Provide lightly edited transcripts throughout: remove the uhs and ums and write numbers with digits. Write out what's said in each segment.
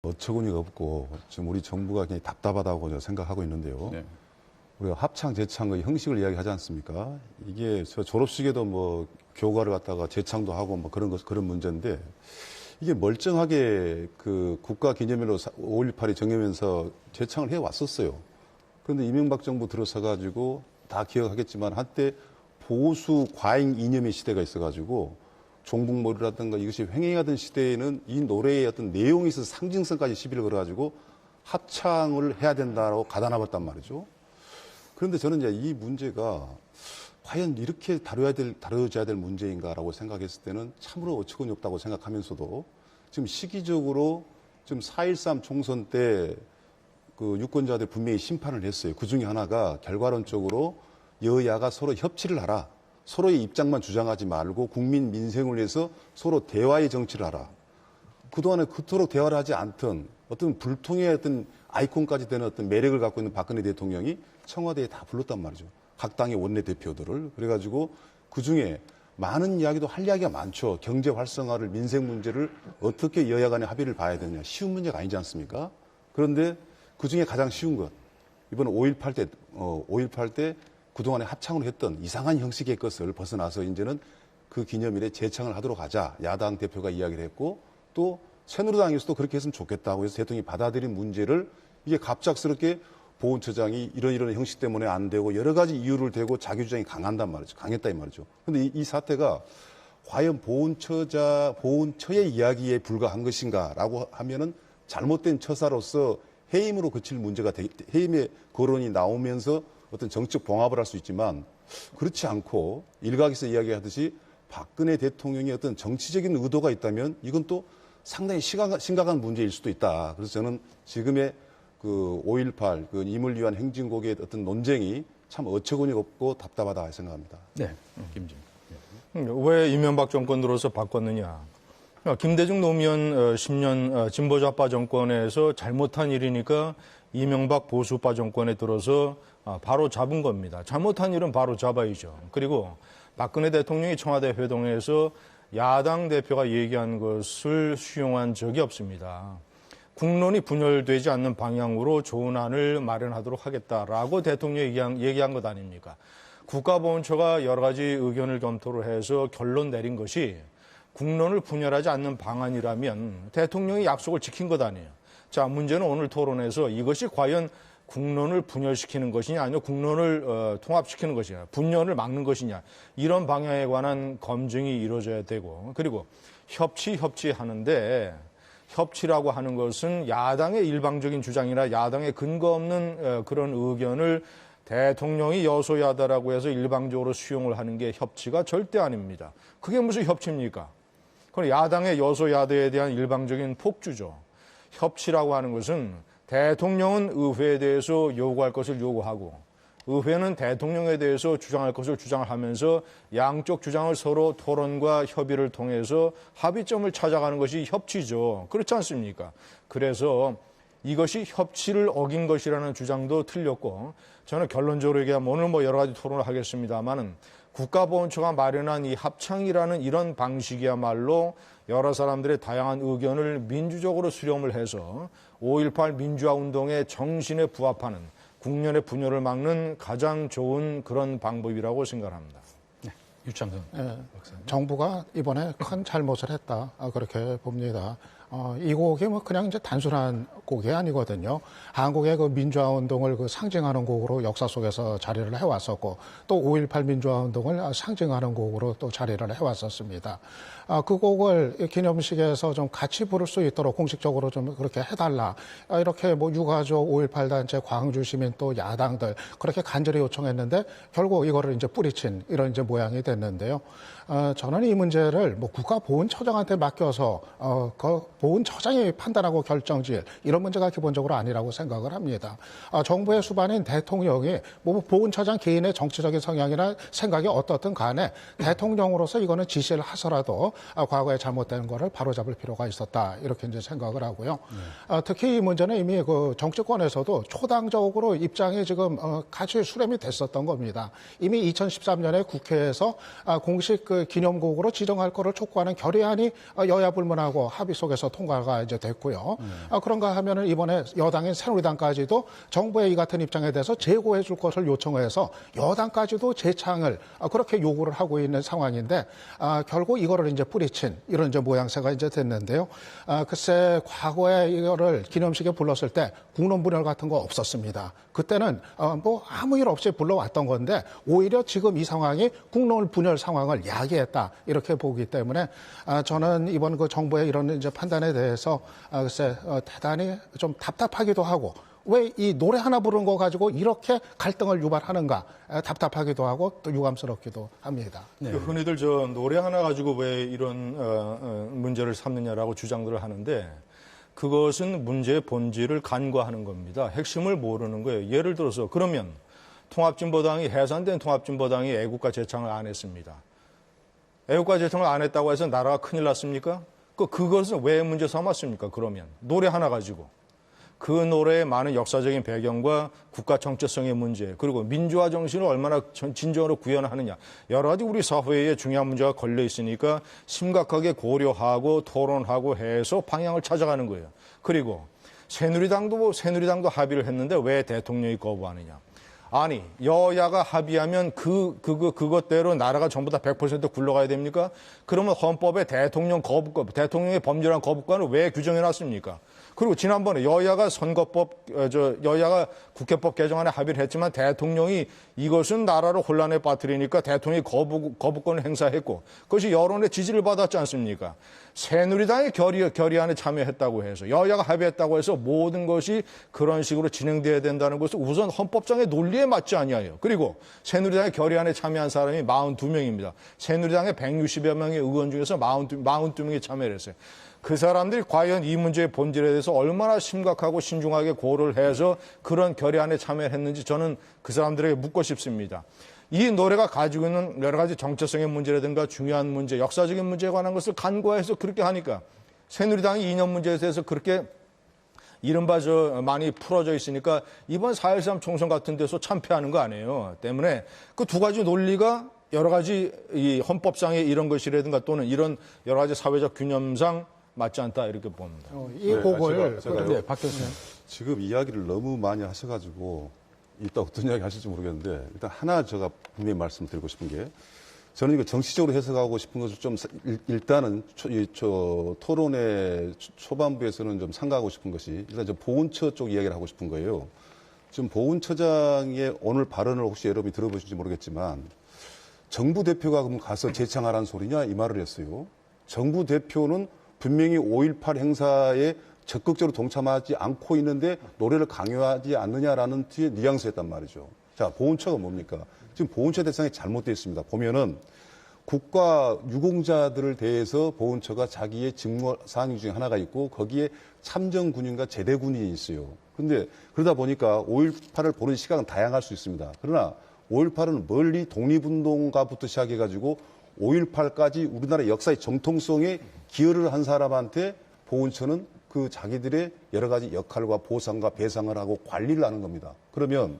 어처구니가 없고 지금 우리 정부가 굉장히 답답하다고 저는 생각하고 있는데요. 네. 우리가 합창, 재창의 형식을 이야기하지 않습니까? 이게 저 졸업식에도 뭐 교과를 갖다가 재창도 하고 뭐 그런 문제인데 이게 멀쩡하게 그 국가 기념일로 5.18이 정하면서 재창을 해 왔었어요. 그런데 이명박 정부 들어서 가지고 다 기억하겠지만 한때 보수 과잉 이념의 시대가 있어가지고 종북몰이라든가 이것이 횡행하던 시대에는 이 노래의 어떤 내용에 있어서 상징성까지 시비를 걸어가지고 합창을 해야 된다고 가다놔봤단 말이죠. 그런데 저는 이제 이 문제가 과연 이렇게 다뤄져야 될 문제인가라고 생각했을 때는 참으로 어처구니 없다고 생각하면서도 지금 시기적으로 지금 4.13 총선 때 그 유권자들 분명히 심판을 했어요. 그 중에 하나가 결과론적으로 여야가 서로 협치를 하라. 서로의 입장만 주장하지 말고 국민 민생을 위해서 서로 대화의 정치를 하라. 그동안에 그토록 대화를 하지 않던 어떤 불통의 어떤 아이콘까지 되는 어떤 매력을 갖고 있는 박근혜 대통령이 청와대에 다 불렀단 말이죠. 각 당의 원내대표들을. 그래가지고 그중에 많은 이야기도 할 이야기가 많죠. 경제 활성화를, 민생 문제를 어떻게 여야 간의 합의를 봐야 되느냐. 쉬운 문제가 아니지 않습니까? 그런데 그중에 가장 쉬운 것. 이번 5.18 때 그동안에 합창으로 했던 이상한 형식의 것을 벗어나서 이제는 그 기념일에 재창을 하도록 하자. 야당 대표가 이야기를 했고 또 새누리당에서도 그렇게 했으면 좋겠다고 해서 대통령이 받아들인 문제를 이게 갑작스럽게 보훈처장이 이런 형식 때문에 안 되고 여러 가지 이유를 대고 자기 주장이 강했다 이 말이죠. 그런데 이 사태가 과연 보훈처의 이야기에 불과한 것인가라고 하면은 잘못된 처사로서 해임으로 그칠 문제가 해임의 거론이 나오면서 어떤 정치적 봉합을 할 수 있지만 그렇지 않고 일각에서 이야기하듯이 박근혜 대통령의 어떤 정치적인 의도가 있다면 이건 또 상당히 심각한 문제일 수도 있다. 그래서 저는 지금의 그 5.18 그 임을 위한 행진곡의 어떤 논쟁이 참 어처구니 없고 답답하다 생각합니다. 네, 김진표. 왜 이명박 정권 들어서 바꿨느냐? 김대중 노무현 10년 진보좌파 정권에서 잘못한 일이니까 이명박 보수파 정권에 들어서 바로 잡은 겁니다. 잘못한 일은 바로 잡아야죠. 그리고 박근혜 대통령이 청와대 회동에서 야당 대표가 얘기한 것을 수용한 적이 없습니다. 국론이 분열되지 않는 방향으로 좋은 안을 마련하도록 하겠다라고 대통령이 얘기한 것 아닙니까? 국가보훈처가 여러 가지 의견을 검토를 해서 결론 내린 것이 국론을 분열하지 않는 방안이라면 대통령이 약속을 지킨 것 아니에요. 자, 문제는 오늘 토론에서 이것이 과연 국론을 분열시키는 것이냐 아니면 국론을 통합시키는 것이냐 분열을 막는 것이냐 이런 방향에 관한 검증이 이루어져야 되고 그리고 협치하는데 협치라고 하는 것은 야당의 일방적인 주장이나 야당의 근거 없는 그런 의견을 대통령이 여소야다라고 해서 일방적으로 수용을 하는 게 협치가 절대 아닙니다. 그게 무슨 협치입니까? 그건 야당의 여소야대에 대한 일방적인 폭주죠. 협치라고 하는 것은 대통령은 의회에 대해서 요구할 것을 요구하고 의회는 대통령에 대해서 주장할 것을 주장을 하면서 양쪽 주장을 서로 토론과 협의를 통해서 합의점을 찾아가는 것이 협치죠. 그렇지 않습니까? 그래서 이것이 협치를 어긴 것이라는 주장도 틀렸고 저는 결론적으로 얘기하면 오늘 여러 가지 토론을 하겠습니다만은 국가보훈처가 마련한 이 합창이라는 이런 방식이야말로 여러 사람들의 다양한 의견을 민주적으로 수렴을 해서 5.18 민주화 운동의 정신에 부합하는 국론의 분열을 막는 가장 좋은 그런 방법이라고 생각합니다. 네, 유창선 박사님. 정부가 이번에 큰 잘못을 했다 그렇게 봅니다. 이 곡이 그냥 이제 단순한 곡이 아니거든요. 한국의 그 민주화 운동을 상징하는 곡으로 역사 속에서 자리를 해왔었고 또 5.18 민주화 운동을 상징하는 곡으로 또 자리를 해왔었습니다. 그 곡을 기념식에서 좀 같이 부를 수 있도록 공식적으로 좀 그렇게 해달라. 이렇게 유가족 5.18 단체, 광주 시민 또 야당들 그렇게 간절히 요청했는데 결국 이거를 이제 뿌리친 이런 이제 모양이 됐는데요. 저는 이 문제를 국가보훈처장한테 맡겨서 그 보훈처장이 판단하고 결정질 이런 문제가 기본적으로 아니라고 생각을 합니다. 정부의 수반인 대통령이 보훈처장 개인의 정치적인 성향이나 생각이 어떻든 간에 대통령으로서 이거는 지시를 하서라도 과거에 잘못된 거를 바로잡을 필요가 있었다. 이렇게 이제 생각을 하고요. 특히 이 문제는 이미 그 정치권에서도 초당적으로 입장이 지금 같이 수렴이 됐었던 겁니다. 이미 2013년에 국회에서 공식 그 기념곡으로 지정할 거를 촉구하는 결의안이 여야 불문하고 합의 속에서 통과가 이제 됐고요. 그런가 하면은 이번에 여당인 새누리당까지도 정부의 이 같은 입장에 대해서 재고해 줄 것을 요청해서 여당까지도 재창을 그렇게 요구를 하고 있는 상황인데 결국 이거를 이제 뿌리친 이런 이제 모양새가 이제 됐는데요. 글쎄 과거에 이거를 기념식에 불렀을 때 국론분열 같은 거 없었습니다. 그때는 뭐 아무 일 없이 불러왔던 건데 오히려 지금 이 상황이 국론분열 상황을 야기했다 이렇게 보기 때문에 저는 이번 그 정부의 이런 이제 판단에 대해서 글쎄 대단히 좀 답답하기도 하고 왜 이 노래 하나 부른 거 가지고 이렇게 갈등을 유발하는가 답답하기도 하고 또 유감스럽기도 합니다. 네. 흔히들 저 노래 하나 가지고 왜 이런 문제를 삼느냐라고 주장들을 하는데 그것은 문제의 본질을 간과하는 겁니다. 핵심을 모르는 거예요. 예를 들어서 그러면 통합진보당이 해산된 통합진보당이 애국가 재창을 안 했습니다. 애국가 재창을 안 했다고 해서 나라가 큰일 났습니까? 그것은 왜 문제 삼았습니까? 그러면 노래 하나 가지고. 그 노래의 많은 역사적인 배경과 국가 정체성의 문제 그리고 민주화 정신을 얼마나 진정으로 구현하느냐 여러 가지 우리 사회에 중요한 문제가 걸려 있으니까 심각하게 고려하고 토론하고 해서 방향을 찾아가는 거예요. 그리고 새누리당도 합의를 했는데 왜 대통령이 거부하느냐. 아니 여야가 합의하면 그것대로 나라가 전부 다 100% 굴러가야 됩니까? 그러면 헌법에 대통령의 범죄란 거부권을 왜 규정해 놨습니까? 그리고 지난번에 여야가 여야가 국회법 개정안에 합의를 했지만 대통령이 이것은 나라를 혼란에 빠뜨리니까 대통령이 거부권을 행사했고 그것이 여론의 지지를 받았지 않습니까? 새누리당이 결의안에 참여했다고 해서 여야가 합의했다고 해서 모든 것이 그런 식으로 진행돼야 된다는 것은 우선 헌법상의 논리에 맞지 아니하여. 그리고 새누리당의 결의안에 참여한 사람이 42명입니다. 새누리당의 160여 명의 의원 중에서 42명이 참여를 했어요. 그 사람들이 과연 이 문제의 본질에 대해서 얼마나 심각하고 신중하게 고려를 해서 그런 결의안에 참여했는지 저는 그 사람들에게 묻고 싶습니다. 이 노래가 가지고 있는 여러 가지 정체성의 문제라든가 중요한 문제, 역사적인 문제에 관한 것을 간과해서 그렇게 하니까 새누리당이 이념 문제에 대해서 그렇게 이른바 많이 풀어져 있으니까 이번 4.13 총선 같은 데서 참패하는 거 아니에요. 때문에 그 두 가지 논리가 여러 가지 이 헌법상의 이런 것이라든가 또는 이런 여러 가지 사회적 균형상 맞지 않다 이렇게 봅니다. 이 곡을 네, 박 교수님. 지금 이야기를 너무 많이 하셔가지고 이따 어떤 이야기 하실지 모르겠는데 일단 하나 제가 분명히 말씀드리고 싶은 게 저는 이거 정치적으로 해석하고 싶은 것을 좀 일단은 토론의 초반부에서는 좀 삼가하고 싶은 것이 일단 저 보훈처 쪽 이야기를 하고 싶은 거예요. 지금 보훈처장의 오늘 발언을 혹시 여러분이 들어보실지 모르겠지만 정부 대표가 그럼 가서 재창하라는 소리냐 이 말을 했어요. 정부 대표는 분명히 5.18 행사에 적극적으로 동참하지 않고 있는데 노래를 강요하지 않느냐라는 뒤에 뉘앙스였단 말이죠. 자, 보훈처가 뭡니까? 지금 보훈처 대상이 잘못되어 있습니다. 보면은 국가 유공자들을 대해서 보훈처가 자기의 직무 사항 중에 하나가 있고 거기에 참정군인과 제대군인이 있어요. 그런데 그러다 보니까 5.18을 보는 시각은 다양할 수 있습니다. 그러나 5.18은 멀리 독립운동가부터 시작해가지고 5.18까지 우리나라 역사의 정통성에 기여를 한 사람한테 보훈처는 그 자기들의 여러 가지 역할과 보상과 배상을 하고 관리를 하는 겁니다. 그러면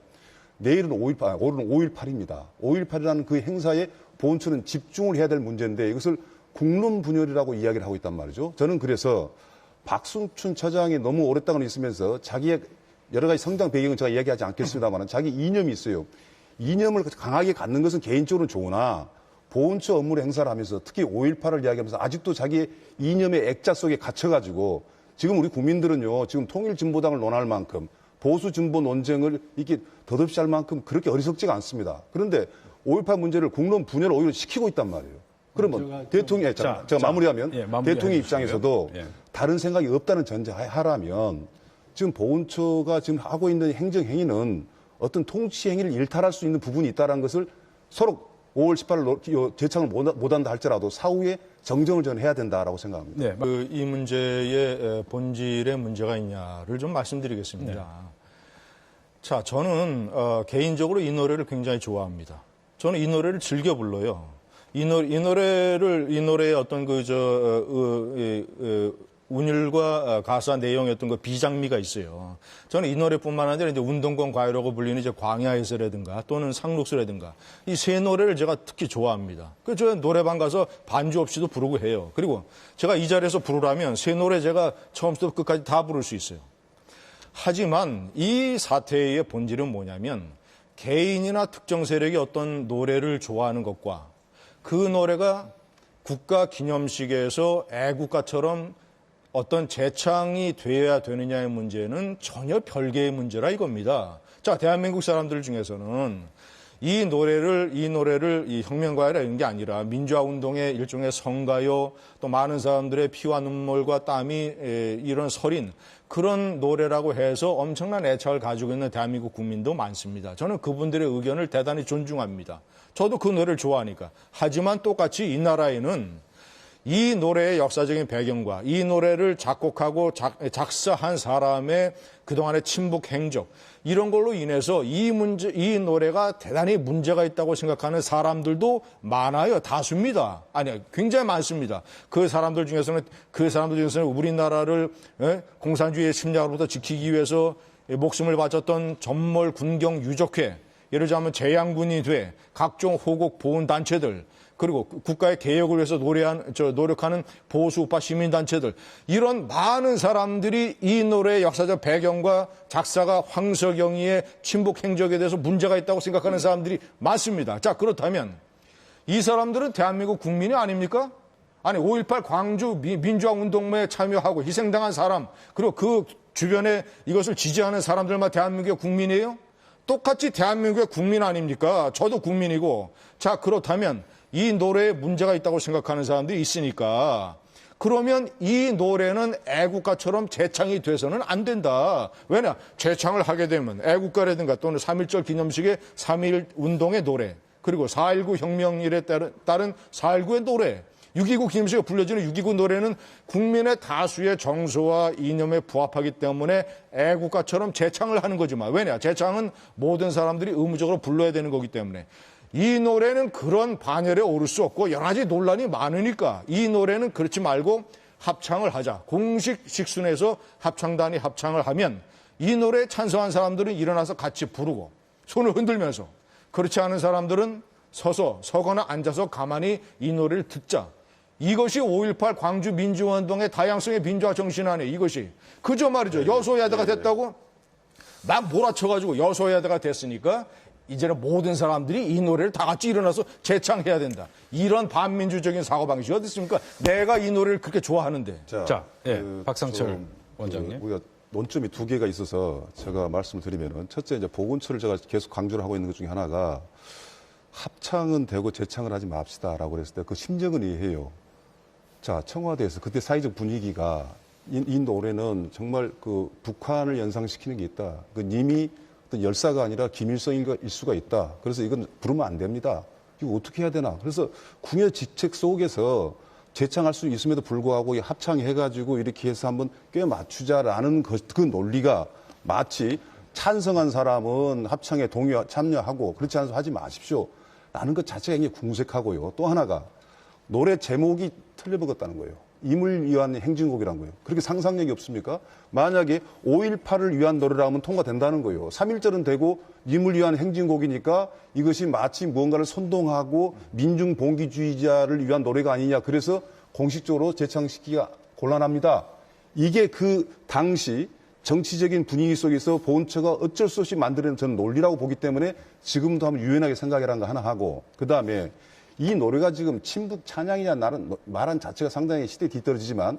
내일은 5.18, 오늘은 5.18입니다. 5.18이라는 그 행사에 보훈처는 집중을 해야 될 문제인데 이것을 국론분열이라고 이야기를 하고 있단 말이죠. 저는 그래서 박순춘 처장이 너무 오랫동안 있으면서 자기의 여러 가지 성장 배경은 제가 이야기하지 않겠습니다만 자기 이념이 있어요. 이념을 강하게 갖는 것은 개인적으로는 좋으나 보훈처 업무를 행사를 하면서 특히 5.18을 이야기하면서 아직도 자기의 이념의 액자 속에 갇혀가지고 지금 우리 국민들은요, 지금 통일진보당을 논할 만큼 보수진보 논쟁을 이렇게 덧없이 할 만큼 그렇게 어리석지가 않습니다. 그런데 5.18 문제를 국론 분열을 오히려 시키고 있단 말이에요. 그러면 대통령, 제가 마무리하면 대통령 입장에서도 다른 생각이 없다는 전제하라면 지금 보훈처가 지금 하고 있는 행정행위는 어떤 통치 행위를 일탈할 수 있는 부분이 있다는 것을 서로 5월 18일 재창을 못한다 할지라도 사후에 정정을 저는 해야 된다라고 생각합니다. 네, 이 문제의 본질에 문제가 있냐를 좀 말씀드리겠습니다. 네. 자, 저는 개인적으로 이 노래를 굉장히 좋아합니다. 저는 이 노래를 즐겨 불러요. 이 노래의 어떤 운율과 가사 내용의 어떤 그 비장미가 있어요. 저는 이 노래뿐만 아니라 이제 운동권 과외라고 불리는 이제 광야에서라든가 또는 상록수라든가 이 세 노래를 제가 특히 좋아합니다. 그래서 저 노래방 가서 반주 없이도 부르고 해요. 그리고 제가 이 자리에서 부르라면 세 노래 제가 처음부터 끝까지 다 부를 수 있어요. 하지만 이 사태의 본질은 뭐냐면 개인이나 특정 세력이 어떤 노래를 좋아하는 것과 그 노래가 국가 기념식에서 애국가처럼 어떤 재창이 되어야 되느냐의 문제는 전혀 별개의 문제라 이겁니다. 자, 대한민국 사람들 중에서는 이 노래를 이 혁명가요라 이런 게 아니라 민주화 운동의 일종의 성가요, 또 많은 사람들의 피와 눈물과 땀이 이런 서린 그런 노래라고 해서 엄청난 애착을 가지고 있는 대한민국 국민도 많습니다. 저는 그분들의 의견을 대단히 존중합니다. 저도 그 노래를 좋아하니까. 하지만 똑같이 이 나라에는 이 노래의 역사적인 배경과 이 노래를 작곡하고 작사한 사람의 그동안의 친북 행적 이런 걸로 인해서 이 노래가 대단히 문제가 있다고 생각하는 사람들도 많아요. 다수입니다. 아니, 굉장히 많습니다. 그 사람들 중에서는 우리나라를 공산주의의 침략으로부터 지키기 위해서 목숨을 바쳤던 전몰 군경 유족회, 예를 들자면 재향군이 돼 각종 호국 보훈 단체들, 그리고 국가의 개혁을 위해서 노력하는 보수 우파 시민단체들, 이런 많은 사람들이 이 노래의 역사적 배경과 작사가 황석영이의 친북 행적에 대해서 문제가 있다고 생각하는 사람들이 많습니다. 자, 그렇다면 이 사람들은 대한민국 국민이 아닙니까? 아니, 5.18 광주 민주화 운동에 참여하고 희생당한 사람, 그리고 그 주변에 이것을 지지하는 사람들만 대한민국의 국민이에요? 똑같이 대한민국의 국민 아닙니까? 저도 국민이고. 자, 그렇다면 이 노래에 문제가 있다고 생각하는 사람들이 있으니까 그러면 이 노래는 애국가처럼 재창이 돼서는 안 된다. 왜냐? 재창을 하게 되면 애국가라든가 또는 3.1절 기념식의 3.1 운동의 노래, 그리고 4.19 혁명일에 따른 4.19의 노래, 6.29 기념식에 불려지는 6.29 노래는 국민의 다수의 정서와 이념에 부합하기 때문에 애국가처럼 재창을 하는 거지만, 왜냐? 재창은 모든 사람들이 의무적으로 불러야 되는 거기 때문에. 이 노래는 그런 반열에 오를 수 없고 여러 가지 논란이 많으니까 이 노래는 그렇지 말고 합창을 하자. 공식 식순에서 합창단이 합창을 하면 이 노래에 찬성한 사람들은 일어나서 같이 부르고 손을 흔들면서, 그렇지 않은 사람들은 서거나 앉아서 가만히 이 노래를 듣자. 이것이 5.18 광주 민주화운동의 다양성의 민주화 정신 안에 이것이. 그저 말이죠. 여소야대가 됐다고 막 몰아쳐가지고 여소야대가 됐으니까 이제는 모든 사람들이 이 노래를 다 같이 일어나서 재창해야 된다. 이런 반민주적인 사고방식이 어디 있습니까? 내가 이 노래를 그렇게 좋아하는데. 자, 박상철 원장님. 우리가 논점이 두 개가 있어서 제가 말씀을 드리면은, 첫째, 이제 보건처를 제가 계속 강조를 하고 있는 것 중에 하나가 합창은 되고 재창을 하지 맙시다라고 그랬을 때 그 심정은 이해해요. 자, 청와대에서 그때 사회적 분위기가 이 노래는 정말 그 북한을 연상시키는 게 있다. 그 님이 어떤 열사가 아니라 김일성일 수가 있다. 그래서 이건 부르면 안 됩니다. 이거 어떻게 해야 되나. 그래서 궁예 지책 속에서 재창할 수 있음에도 불구하고 합창해가지고 이렇게 해서 한번 꽤 맞추자라는 그 논리가 마치 찬성한 사람은 합창에 참여하고 그렇지 않아서 하지 마십시오. 라는 것 자체가 굉장히 궁색하고요. 또 하나가 노래 제목이 틀려먹었다는 거예요. 임을 위한 행진곡이란 거예요. 그렇게 상상력이 없습니까? 만약에 5.18을 위한 노래라면 통과된다는 거예요. 3.1절은 되고 임을 위한 행진곡이니까 이것이 마치 무언가를 선동하고 민중봉기주의자를 위한 노래가 아니냐. 그래서 공식적으로 재창시키기가 곤란합니다. 이게 그 당시 정치적인 분위기 속에서 보훈처가 어쩔 수 없이 만들어낸 저는 논리라고 보기 때문에 지금도 한번 유연하게 생각이라는 거 하나 하고, 그다음에 이 노래가 지금 친북 찬양이냐는 말한 자체가 상당히 시대에 뒤떨어지지만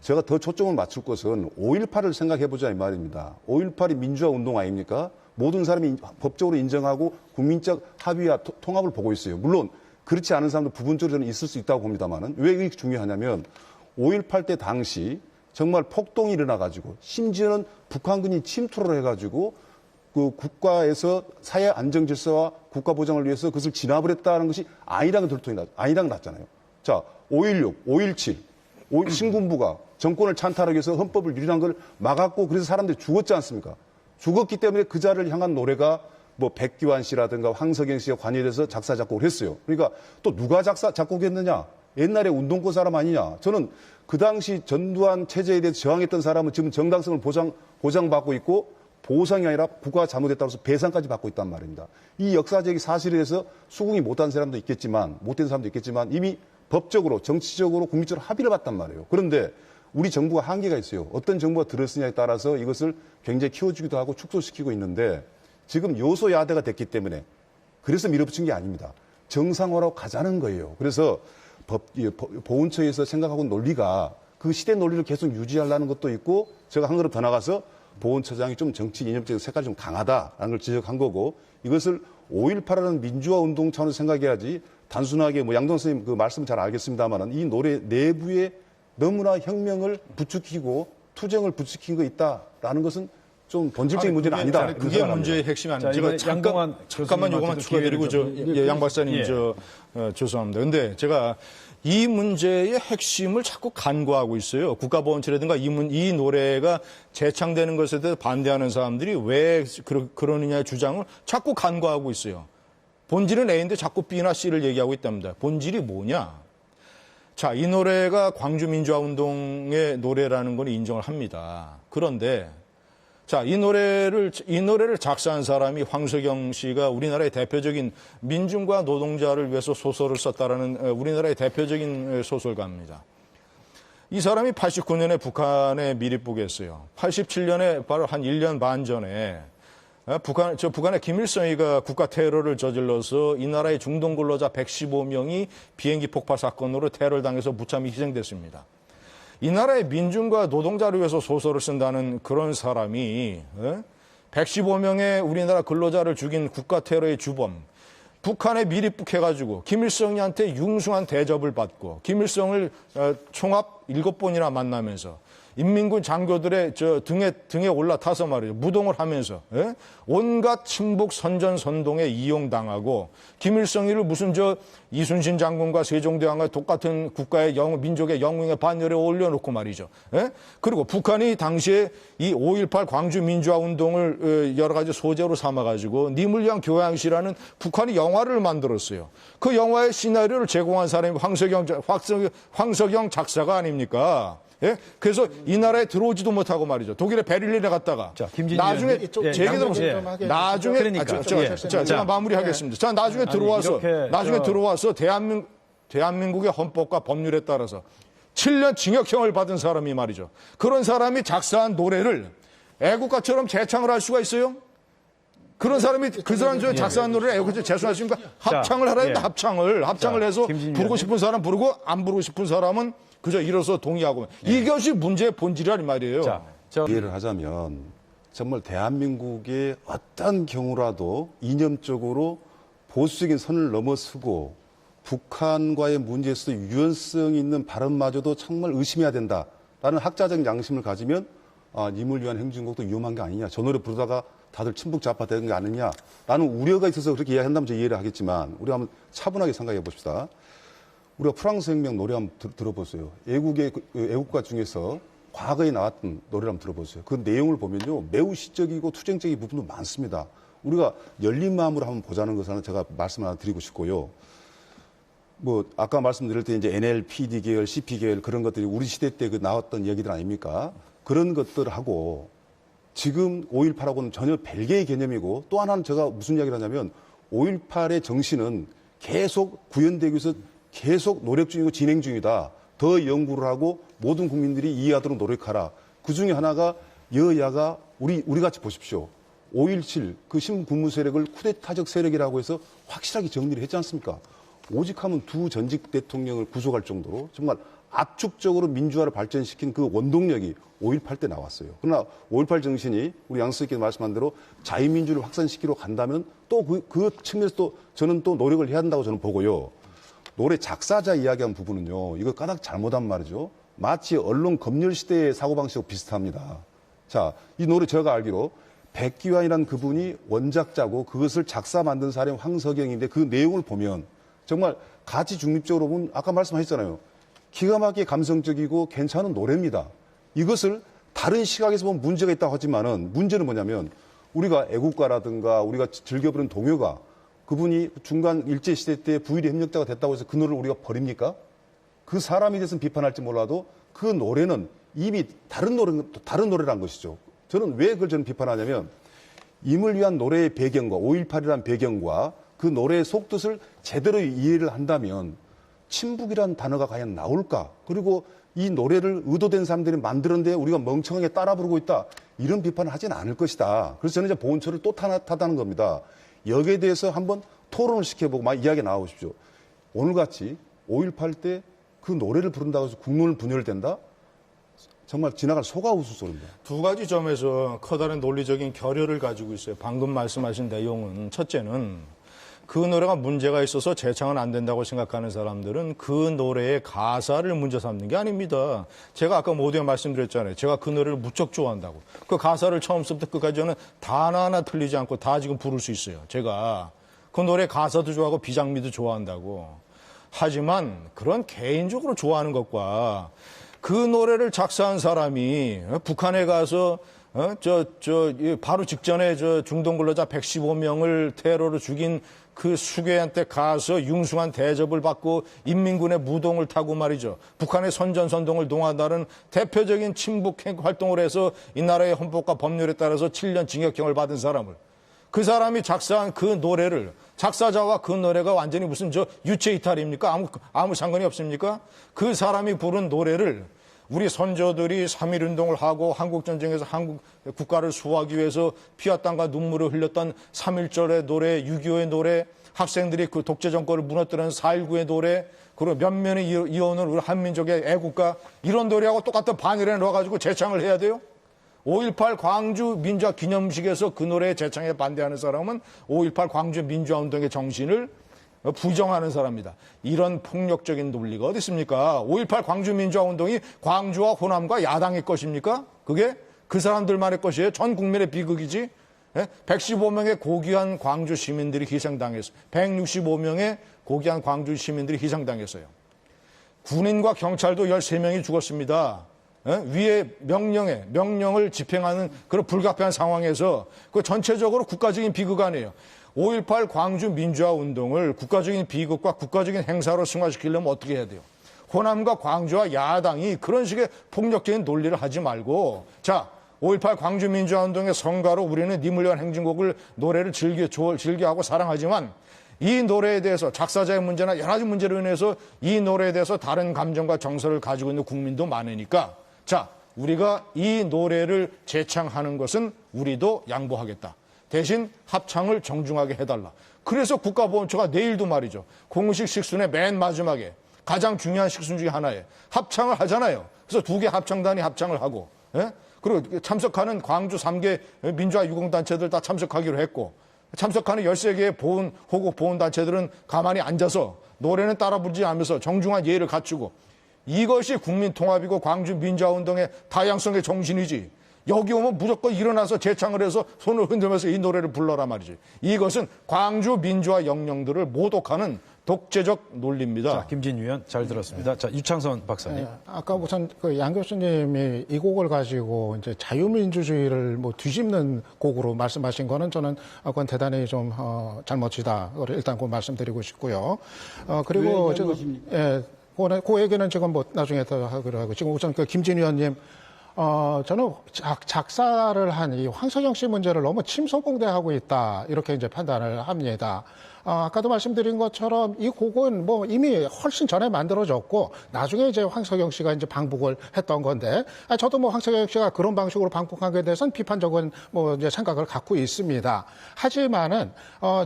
제가 더 초점을 맞출 것은 5.18을 생각해보자 이 말입니다. 5.18이 민주화 운동 아닙니까? 모든 사람이 법적으로 인정하고 국민적 합의와 통합을 보고 있어요. 물론 그렇지 않은 사람도 부분적으로 저는 있을 수 있다고 봅니다만, 왜 이게 중요하냐면 5.18 때 당시 정말 폭동이 일어나가지고 심지어는 북한군이 침투를 해가지고 그 국가에서 사회 안정 질서와 국가 보장을 위해서 그것을 진압을 했다는 것이 아니랑 났잖아요. 자, 5.16, 5.17, 신군부가 정권을 찬탈하기 위해서 헌법을 유린한 걸 막았고 그래서 사람들이 죽었지 않습니까? 죽었기 때문에 그 자를 향한 노래가 뭐 백기환 씨라든가 황석영 씨가 관여돼서 작사 작곡을 했어요. 그러니까 또 누가 작곡했느냐? 옛날에 운동권 사람 아니냐? 저는 그 당시 전두환 체제에 대해서 저항했던 사람은 지금 정당성을 보장받고 있고 보상이 아니라 국가가 잘못했다고 해서 배상까지 받고 있단 말입니다. 이 역사적인 사실에 대해서 수긍이 못한 사람도 있겠지만 못된 사람도 있겠지만 이미 법적으로 정치적으로 국민적으로 합의를 봤단 말이에요. 그런데 우리 정부가 한계가 있어요. 어떤 정부가 들었느냐에 따라서 이것을 굉장히 키워주기도 하고 축소시키고 있는데 지금 요소야대가 됐기 때문에 그래서 밀어붙인 게 아닙니다. 정상화로 가자는 거예요. 그래서 보훈처에서 생각하고 논리가 그 시대 논리를 계속 유지하려는 것도 있고 제가 한 걸음 더 나가서 보훈처장이 좀 정치 이념적인 색깔이 좀 강하다라는 걸 지적한 거고 이것을 5.18하는 민주화 운동 차원에서 생각해야지 단순하게 뭐 양동 선생님 그 말씀 잘 알겠습니다만은 이 노래 내부에 너무나 혁명을 부추기고 투쟁을 부추긴 거 있다라는 것은 좀 본질적인 문제는 아니다. 그게 문제의 핵심이 아닙니다. 제가 잠깐만 요거만 추가드리고 양 박사님 죄송합니다. 근데 제가 이 문제의 핵심을 자꾸 간과하고 있어요. 국가보훈처라든가 이 노래가 재창되는 것에 대해서 반대하는 사람들이 왜 그러느냐의 주장을 자꾸 간과하고 있어요. 본질은 A인데 자꾸 B나 C를 얘기하고 있답니다. 본질이 뭐냐? 자, 이 노래가 광주민주화운동의 노래라는 건 인정을 합니다. 그런데 자, 이 노래를 작사한 사람이 황석영 씨가 우리나라의 대표적인 민중과 노동자를 위해서 소설을 썼다라는 우리나라의 대표적인 소설가입니다. 이 사람이 89년에 북한에 미립국에 했어요. 87년에 바로 한 1년 반 전에 북한의 김일성이가 국가 테러를 저질러서 이 나라의 중동 근로자 115명이 비행기 폭발 사건으로 테러를 당해서 무참히 희생됐습니다. 이 나라의 민중과 노동자를 위해서 소설을 쓴다는 그런 사람이 115명의 우리나라 근로자를 죽인 국가 테러의 주범, 북한에 미립국해가지고 김일성이한테 융숭한 대접을 받고 김일성을 총합 7번이나 만나면서 인민군 장교들의 등에 올라타서 말이죠. 무동을 하면서 온갖 친북 선전선동에 이용당하고 김일성이를 무슨 이순신 장군과 세종대왕과 똑같은 국가의 민족의 영웅의 반열에 올려놓고 말이죠. 그리고 북한이 당시에 이 5.18 광주민주화운동을 여러 가지 소재로 삼아가지고 님을 위한 교양시라는 북한이 영화를 만들었어요. 그 영화의 시나리오를 제공한 사람이 황석영 작사가 아닙니까? 예? 그래서 이 나라에 들어오지도 못하고 말이죠. 독일의 베를린에 갔다가 나중에 제 얘기 들어보세요. 나중에 제가 마무리하겠습니다. 자, 나중에 들어와서 대한민국의 헌법과 법률에 따라서 7년 징역형을 받은 사람이 말이죠. 그런 사람이 작사한 노래를 애국가처럼 재창을 할 수가 있어요? 그런 사람이 그 사람 중에 작사한 노래를 애국가처럼 재창할 수 있습니까? 합창을 하라 했는데 합창을 해서 부르고 싶은 사람 부르고 안 부르고 싶은 사람은 그저 일어서 동의하고 이것이 문제의 본질이란 말이에요. 이해를 하자면 정말 대한민국의 어떤 경우라도 이념적으로 보수적인 선을 넘어서고 북한과의 문제에서 유연성 있는 발언마저도 정말 의심해야 된다라는 학자적인 양심을 가지면 님을 위한 행진곡도 위험한 게 아니냐. 저 노래 부르다가 다들 친북 좌파 되는 게 아니냐라는 우려가 있어서 그렇게 이야기한다면 제가 이해를 하겠지만 우리가 한번 차분하게 생각해 봅시다. 우리가 프랑스 혁명 노래 한번 들어보세요. 애국가 중에서 과거에 나왔던 노래를 한번 들어보세요. 그 내용을 보면요. 매우 시적이고 투쟁적인 부분도 많습니다. 우리가 열린 마음으로 한번 보자는 것을 제가 말씀 하나 드리고 싶고요. 뭐, 아까 말씀드릴 때 이제 NLPD 계열, CP 계열 그런 것들이 우리 시대 때 나왔던 얘기들 아닙니까? 그런 것들하고 지금 5.18하고는 전혀 별개의 개념이고 또 하나는 제가 무슨 이야기를 하냐면 5.18의 정신은 계속 구현되기 위해서 계속 노력 중이고 진행 중이다. 더 연구를 하고 모든 국민들이 이해하도록 노력하라. 그 중에 하나가 여야가 우리 같이 보십시오. 5.17 그 신군부 세력을 쿠데타적 세력이라고 해서 확실하게 정리를 했지 않습니까? 오직 하면 두 전직 대통령을 구속할 정도로 정말 압축적으로 민주화를 발전시킨 그 원동력이 5.18 때 나왔어요. 그러나 5.18 정신이 우리 양수님께서 말씀한 대로 자유민주를 확산시키러 간다면 또 그 측면에서 또 저는 또 노력을 해야 한다고 저는 보고요. 노래 작사자 이야기한 부분은요. 이거 까닥 잘못한 말이죠. 마치 언론 검열 시대의 사고방식하고 비슷합니다. 자, 이 노래 제가 알기로 백기환이라는 그분이 원작자고 그것을 작사 만든 사람이 황석영인데 그 내용을 보면 정말 가치 중립적으로 보면 아까 말씀하셨잖아요. 기가 막히게 감성적이고 괜찮은 노래입니다. 이것을 다른 시각에서 보면 문제가 있다고 하지만은 문제는 뭐냐면 우리가 애국가라든가 우리가 즐겨 부르는 동요가 그분이 중간 일제시대 때 부위리 협력자가 됐다고 해서 그 노래를 우리가 버립니까? 그 사람에 대해서는 비판할지 몰라도 그 노래는 이미 다른 노래란 것이죠. 저는 왜 그걸 저는 비판하냐면 임을 위한 노래의 배경과 5.18이라는 배경과 그 노래의 속뜻을 제대로 이해를 한다면 친북이라는 단어가 과연 나올까? 그리고 이 노래를 의도된 사람들이 만들었는데 우리가 멍청하게 따라 부르고 있다. 이런 비판을 하지는 않을 것이다. 그래서 저는 이제 보훈처를 또 타다는 겁니다. 여기에 대해서 한번 토론을 시켜보고 막 이야기 나와보십시오. 오늘같이 5.18 때 그 노래를 부른다고 해서 국론을 분열된다? 정말 지나갈 소가 웃을 소리입니다. 두 가지 점에서 커다란 논리적인 결여를 가지고 있어요. 방금 말씀하신 내용은 첫째는 그 노래가 문제가 있어서 재창은 안 된다고 생각하는 사람들은 그 노래의 가사를 문제 삼는 게 아닙니다. 제가 아까 모두에 말씀드렸잖아요. 제가 그 노래를 무척 좋아한다고. 그 가사를 처음부터 끝까지 저는 단어 하나 틀리지 않고 다 지금 부를 수 있어요. 제가 그 노래 가사도 좋아하고 비장미도 좋아한다고. 하지만 그런 개인적으로 좋아하는 것과 그 노래를 작사한 사람이 북한에 가서 바로 직전에 중동 근로자 115명을 테러로 죽인 그 수괴한테 가서 융숭한 대접을 받고 인민군의 무동을 타고 말이죠. 북한의 선전선동을 동하다는 대표적인 친북 활동을 해서 이 나라의 헌법과 법률에 따라서 7년 징역형을 받은 사람을 그 사람이 작사한 그 노래를 작사자와 그 노래가 완전히 무슨 유체 이탈입니까? 아무 상관이 없습니까? 그 사람이 부른 노래를 우리 선조들이 3.1운동을 하고 한국전쟁에서 한국 국가를 수호하기 위해서 피와 땀과 눈물을 흘렸던 3.1절의 노래, 6.25의 노래, 학생들이 그 독재 정권을 무너뜨리는 4.19의 노래, 그리고 면면이 이어오는 우리 한민족의 애국가 이런 노래하고 똑같은 반열에 넣어가지고 재창을 해야 돼요? 5.18 광주 민주화 기념식에서 그 노래의 재창에 반대하는 사람은 5.18 광주 민주화 운동의 정신을 부정하는 사람입니다. 이런 폭력적인 논리가 어디 있습니까? 5.18 광주 민주화 운동이 광주와 호남과 야당의 것입니까? 그게 그 사람들만의 것이에요. 전 국민의 비극이지. 115명의 고귀한 광주 시민들이 희생당했어요. 165명의 고귀한 광주 시민들이 희생당했어요. 군인과 경찰도 13명이 죽었습니다. 위에 명령을 집행하는 그런 불가피한 상황에서 그 전체적으로 국가적인 비극 아니에요. 5.18 광주 민주화 운동을 국가적인 비극과 국가적인 행사로 승화시키려면 어떻게 해야 돼요? 호남과 광주와 야당이 그런 식의 폭력적인 논리를 하지 말고, 자, 5.18 광주 민주화 운동의 성가로 우리는 님을 위한 행진곡을 노래를 즐겨하고 사랑하지만 이 노래에 대해서 작사자의 문제나 여러 가지 문제로 인해서 이 노래에 대해서 다른 감정과 정서를 가지고 있는 국민도 많으니까, 자, 우리가 이 노래를 재창하는 것은 우리도 양보하겠다. 대신 합창을 정중하게 해달라. 그래서 국가보훈처가 내일도 말이죠. 공식 식순의 맨 마지막에 가장 중요한 식순 중에 하나에 합창을 하잖아요. 그래서 2개 합창단이 합창을 하고, 그리고 참석하는 광주 3개 민주화 유공단체들 다 참석하기로 했고, 참석하는 13개의 호국 보훈단체들은 가만히 앉아서 노래는 따라 부르지 않으면서 정중한 예의를 갖추고, 이것이 국민통합이고 광주 민주화운동의 다양성의 정신이지. 여기 오면 무조건 일어나서 재창을 해서 손을 흔들면서 이 노래를 불러라 말이지. 이것은 광주 민주화 영령들을 모독하는 독재적 논리입니다. 자, 김진유 의원 잘 들었습니다. 자, 유창선 박사님. 아까 우선 그 양 교수님이 이 곡을 가지고 이제 자유민주주의를 뭐 뒤집는 곡으로 말씀하신 거는 저는 그건 대단히 좀 잘못이다. 일단 그 말씀드리고 싶고요. 그리고 지금 그 얘기는 지금 뭐 나중에 더 하기로 하고 지금 우선 그 김진유 의원님. 저는 작사를 한 이 황석영 씨 문제를 너무 침소봉대하고 있다. 이렇게 이제 판단을 합니다. 아까도 말씀드린 것처럼 이 곡은 뭐 이미 훨씬 전에 만들어졌고 나중에 이제 황석영 씨가 이제 방북을 했던 건데 저도 뭐 황석영 씨가 그런 방식으로 방북하게 돼서는 비판적인 뭐 이제 생각을 갖고 있습니다. 하지만은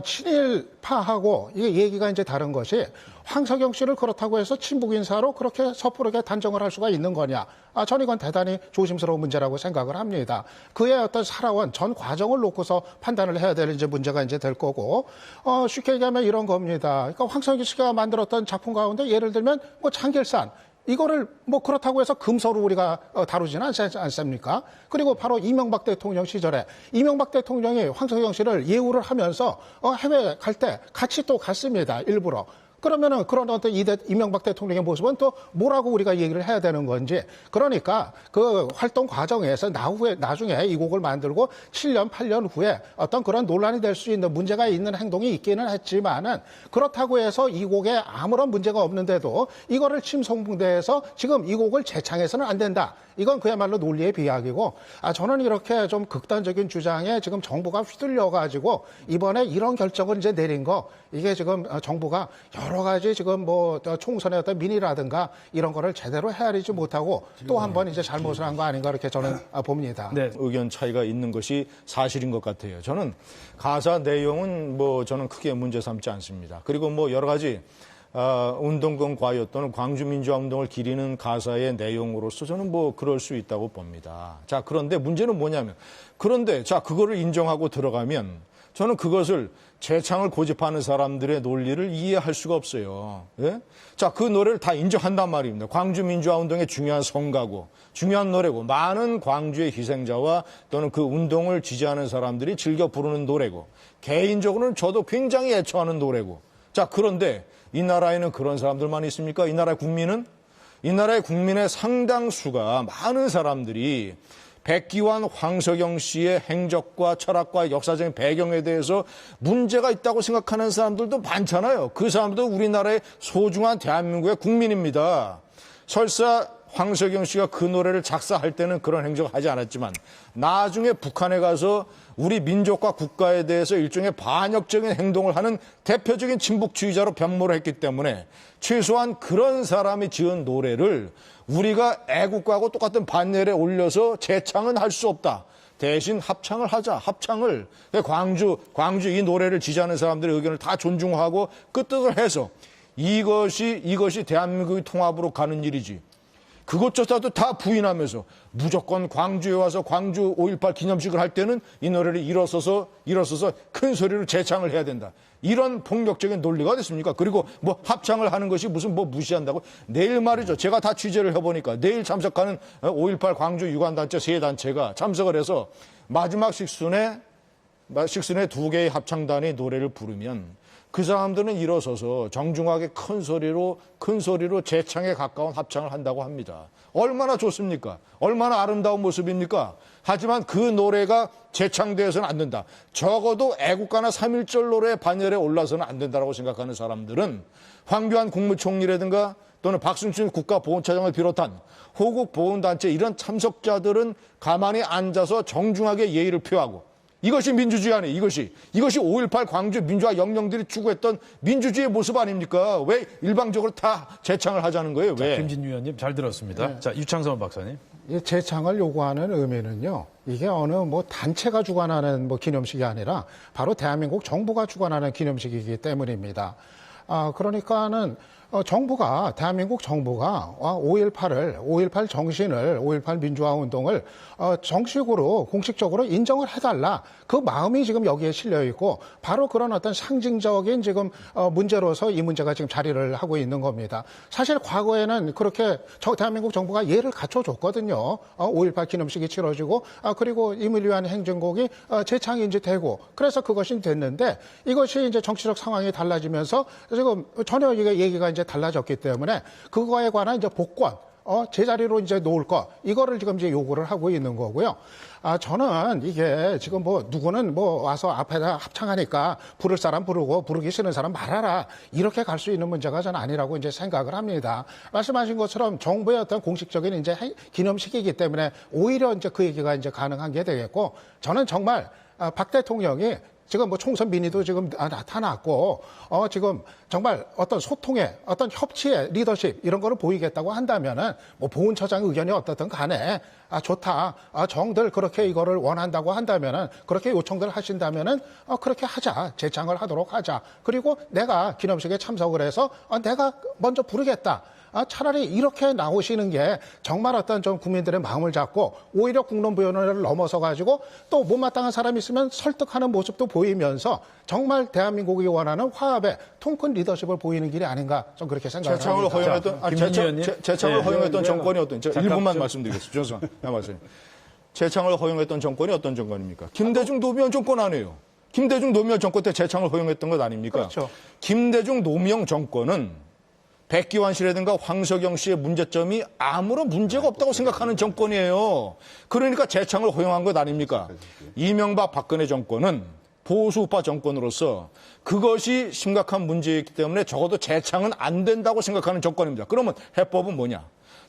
친일파하고 이게 얘기가 이제 다른 것이 황석영 씨를 그렇다고 해서 친북 인사로 그렇게 섣부르게 단정을 할 수가 있는 거냐. 저는 이건 대단히 조심스러운 문제라고 생각을 합니다. 그의 어떤 살아온 전 과정을 놓고서 판단을 해야 될 이제 문제가 이제 될 거고, 쉽게 얘기하면 이런 겁니다. 그러니까 황석영 씨가 만들었던 작품 가운데 예를 들면 뭐 장길산, 이거를 뭐 그렇다고 해서 금서로 우리가 다루지는 않습니까? 그리고 바로 이명박 대통령 시절에 이명박 대통령이 황석영 씨를 예우를 하면서 해외 갈 때 같이 또 갔습니다. 일부러. 그러면은 그런 어떤 이명박 대통령의 모습은 또 뭐라고 우리가 얘기를 해야 되는 건지. 그러니까 그 활동 과정에서 나중에 이 곡을 만들고 7년, 8년 후에 어떤 그런 논란이 될 수 있는 문제가 있는 행동이 있기는 했지만은 그렇다고 해서 이 곡에 아무런 문제가 없는데도 이거를 침송분대해서 지금 이 곡을 재창해서는 안 된다. 이건 그야말로 논리의 비약이고, 저는 이렇게 좀 극단적인 주장에 지금 정부가 휘둘려가지고 이번에 이런 결정을 이제 내린 거, 이게 지금 정부가 여러 가지 지금 뭐 총선의 어떤 민의라든가 이런 거를 제대로 헤아리지 못하고 또 한 번 이제 잘못을 한 거 아닌가 이렇게 저는 봅니다. 네. 의견 차이가 있는 것이 사실인 것 같아요. 저는 가사 내용은 뭐 저는 크게 문제 삼지 않습니다. 그리고 뭐 여러 가지 운동권 과요 또는 광주민주화운동을 기리는 가사의 내용으로서 저는 뭐 그럴 수 있다고 봅니다. 자, 그런데 문제는 뭐냐면, 그런데 자, 그거를 인정하고 들어가면 저는 그것을 재창을 고집하는 사람들의 논리를 이해할 수가 없어요. 예? 자, 그 노래를 다 인정한단 말입니다. 광주민주화운동의 중요한 성가고 중요한 노래고 많은 광주의 희생자와 또는 그 운동을 지지하는 사람들이 즐겨 부르는 노래고 개인적으로는 저도 굉장히 애처하는 노래고. 자, 그런데 이 나라에는 그런 사람들만 있습니까? 이 나라의 국민의 상당수가, 많은 사람들이 백기환, 황석영 씨의 행적과 철학과 역사적인 배경에 대해서 문제가 있다고 생각하는 사람들도 많잖아요. 그 사람도 우리나라의 소중한 대한민국의 국민입니다. 설사 황석영 씨가 그 노래를 작사할 때는 그런 행적을 하지 않았지만 나중에 북한에 가서 우리 민족과 국가에 대해서 일종의 반역적인 행동을 하는 대표적인 친북주의자로 변모를 했기 때문에 최소한 그런 사람이 지은 노래를 우리가 애국가하고 똑같은 반열에 올려서 재창은 할 수 없다. 대신 합창을 하자. 합창을 광주 이 노래를 지지하는 사람들의 의견을 다 존중하고 그 뜻을 해서 이것이 대한민국의 통합으로 가는 일이지. 그것조차도 다 부인하면서 무조건 광주에 와서 광주 5.18 기념식을 할 때는 이 노래를 일어서서 큰 소리로 재창을 해야 된다. 이런 폭력적인 논리가 어딨습니까? 그리고 뭐 합창을 하는 것이 무슨 뭐 무시한다고? 내일 말이죠. 제가 다 취재를 해보니까 내일 참석하는 5.18 광주 유관단체 세 단체가 참석을 해서 마지막 식순에 2개의 합창단이 노래를 부르면 그 사람들은 일어서서 정중하게 큰 소리로 재창에 가까운 합창을 한다고 합니다. 얼마나 좋습니까? 얼마나 아름다운 모습입니까? 하지만 그 노래가 재창되어서는 안 된다. 적어도 애국가나 3.1절 노래 반열에 올라서는 안 된다고 생각하는 사람들은 황교안 국무총리라든가 또는 박순춘 국가보훈처장을 비롯한 호국 보훈단체 이런 참석자들은 가만히 앉아서 정중하게 예의를 표하고 이것이 민주주의 아니에요. 이것이 5.18 광주 민주화 영령들이 추구했던 민주주의의 모습 아닙니까? 왜 일방적으로 다 재창을 하자는 거예요? 왜? 자, 김진유 의원님 잘 들었습니다. 네. 자, 유창선 박사님. 이 재창을 요구하는 의미는요, 이게 어느 뭐 단체가 주관하는 뭐 기념식이 아니라 바로 대한민국 정부가 주관하는 기념식이기 때문입니다. 그러니까는 대한민국 정부가 5.18 정신을, 5.18 민주화 운동을 정식으로, 공식적으로 인정을 해달라. 그 마음이 지금 여기에 실려 있고, 바로 그런 어떤 상징적인 지금 문제로서 이 문제가 지금 자리를 하고 있는 겁니다. 사실 과거에는 그렇게 대한민국 정부가 예를 갖춰줬거든요. 5.18 기념식이 치러지고, 그리고 임을 위한 행진곡이 재창이 이제 되고, 그래서 그것이 됐는데, 이것이 이제 정치적 상황이 달라지면서 지금 전혀 이게 얘기가 이제 달라졌기 때문에 그거에 관한 이제 복권, 제자리로 이제 놓을 것, 이거를 지금 이제 요구를 하고 있는 거고요. 저는 이게 지금 뭐 누구는 뭐 와서 앞에다 합창하니까 부를 사람 부르고 부르기 싫은 사람 말하라. 이렇게 갈 수 있는 문제가 저는 아니라고 이제 생각을 합니다. 말씀하신 것처럼 정부의 어떤 공식적인 이제 기념식이기 때문에 오히려 이제 그 얘기가 이제 가능한 게 되겠고, 저는 정말 박 대통령이 지금 뭐 총선 민의도 지금 나타났고, 지금 정말 어떤 소통의, 어떤 협치의 리더십, 이런 거를 보이겠다고 한다면은, 뭐 보훈처장 의견이 어떻든 간에, 좋다. 정들 그렇게 이거를 원한다고 한다면은, 그렇게 요청들 하신다면은, 그렇게 하자. 재창을 하도록 하자. 그리고 내가 기념식에 참석을 해서, 내가 먼저 부르겠다. 차라리 이렇게 나오시는 게 정말 어떤 좀 국민들의 마음을 잡고 오히려 국론부연을 넘어서 가지고 또 못마땅한 사람이 있으면 설득하는 모습도 보이면서 정말 대한민국이 원하는 화합의 통큰 리더십을 보이는 길이 아닌가, 좀 그렇게 생각을 재창을 합니다. 재창을 허용했던 정권이 어떤, 제가 1분만 말씀드리겠습니다. 죄송합니다. 재창을 허용했던 정권이 어떤 정권입니까? 김대중 노무현 정권 아니에요. 김대중 노무현 정권 때 재창을 허용했던 것 아닙니까? 그렇죠. 김대중 노무현 정권은 백기환 씨라든가 황석영 씨의 문제점이 아무런 문제가 없다고 생각하는 정권이에요. 그러니까 재창을 허용한 것 아닙니까? 이명박 박근혜 정권은 보수우파 정권으로서 그것이 심각한 문제이기 때문에 적어도 재창은 안 된다고 생각하는 정권입니다. 그러면 해법은 뭐냐?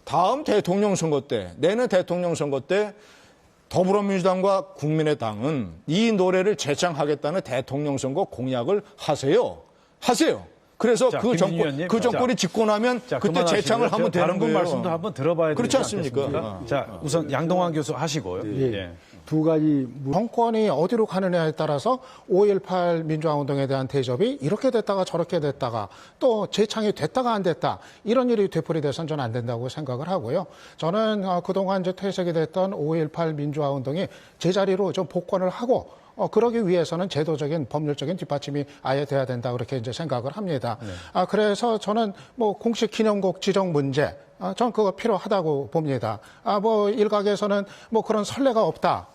다음 대통령 선거 때, 내년 대통령 선거 때 더불어민주당과 국민의당은 이 노래를 재창하겠다는 대통령 선거 공약을 하세요. 하세요. 그래서 자, 그 정권이 집고 나면 그때 재창을 하면 되는 다른 분 거예요. 말씀도 한번 들어봐야 되지 그렇지 않습니까? 않겠습니까? 자, 우선 양동환 교수 하시고요. 예. 두 가지 정권이 어디로 가느냐에 따라서 5.18 민주화운동에 대한 대접이 이렇게 됐다가 저렇게 됐다가 또 재창이 됐다가 안 됐다 이런 일이 되풀이돼서는 저는 안 된다고 생각을 하고요. 저는 그동안 이제 퇴색이 됐던 5.18 민주화운동이 제자리로 좀 복권을 하고 그러기 위해서는 제도적인 법률적인 뒷받침이 아예 돼야 된다 그렇게 이제 생각을 합니다. 네. 그래서 저는 뭐 공식 기념곡 지정 문제 전 그거 필요하다고 봅니다. 뭐 일각에서는 뭐 그런 선례가 없다.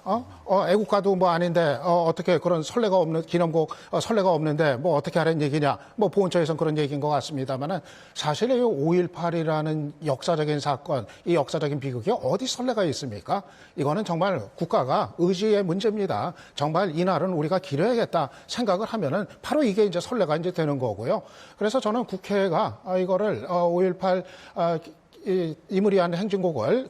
애국가도 뭐 아닌데 어떻게 그런 선례가 없는 기념곡 선례가 없는데 뭐 어떻게 하라는 얘기냐. 뭐 보훈처에서는 그런 얘기인 것 같습니다만은 사실 이 5.18이라는 역사적인 사건, 이 역사적인 비극이 어디 선례가 있습니까? 이거는 정말 국가가 의지의 문제입니다. 정말 이날은 우리가 기려야겠다 생각을 하면은 바로 이게 이제 선례가 이제 되는 거고요. 그래서 저는 국회가 이거를 5.18 이무리한 행진곡을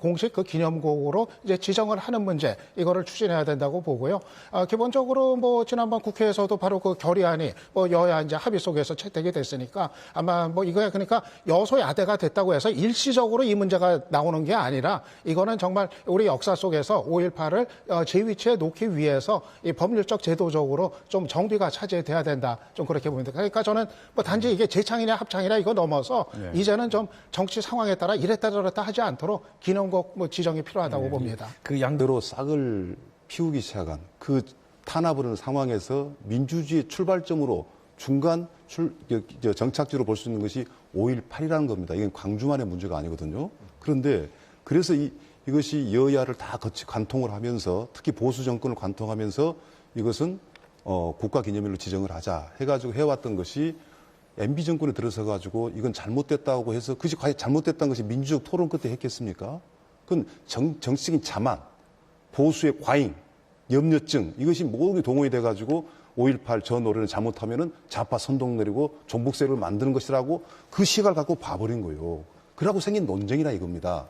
공식 기념곡으로 이제 지정을 하는 문제 이거를 추진해야 된다고 보고요. 기본적으로 뭐 지난번 국회에서도 바로 그 결의안이 뭐 여야 이제 합의 속에서 채택이 됐으니까 아마 뭐 이거야 그러니까 여소야대가 됐다고 해서 일시적으로 이 문제가 나오는 게 아니라 이거는 정말 우리 역사 속에서 5.18을 제 위치에 놓기 위해서 이 법률적 제도적으로 좀 정비가 차지돼야 된다. 좀 그렇게 봅니다. 그러니까 저는 뭐 단지 이게 재창이냐 합창이냐 이거 넘어서 이제는 좀 정치 상황에 따라 이랬다 저랬다 하지 않도록 기념곡 뭐 지정이 필요하다고 봅니다. 그 양 대로 싹을 피우기 시작한 그 탄압을 하는 상황에서 민주주의의 출발점으로 중간 정착지로 볼 수 있는 것이 5.18이라는 겁니다. 이건 광주만의 문제가 아니거든요. 그런데 그래서 이것이 여야를 다 같이 관통을 하면서 특히 보수 정권을 관통하면서 이것은 국가기념일로 지정을 하자 해가지고 해왔던 것이 MB 정권에 들어서 가지고 이건 잘못됐다고 해서 그것이 과연 잘못됐다는 것이 민주적 토론 끝에 했겠습니까? 그건 정치적인 자만, 보수의 과잉, 염려증 이것이 모든 게 동원이 돼 가지고 5.18 저 노래를 잘못하면은 좌파 선동 내리고 종북 세력을 만드는 것이라고 그 시각을 갖고 봐버린 거예요. 그러고 생긴 논쟁이라 이겁니다.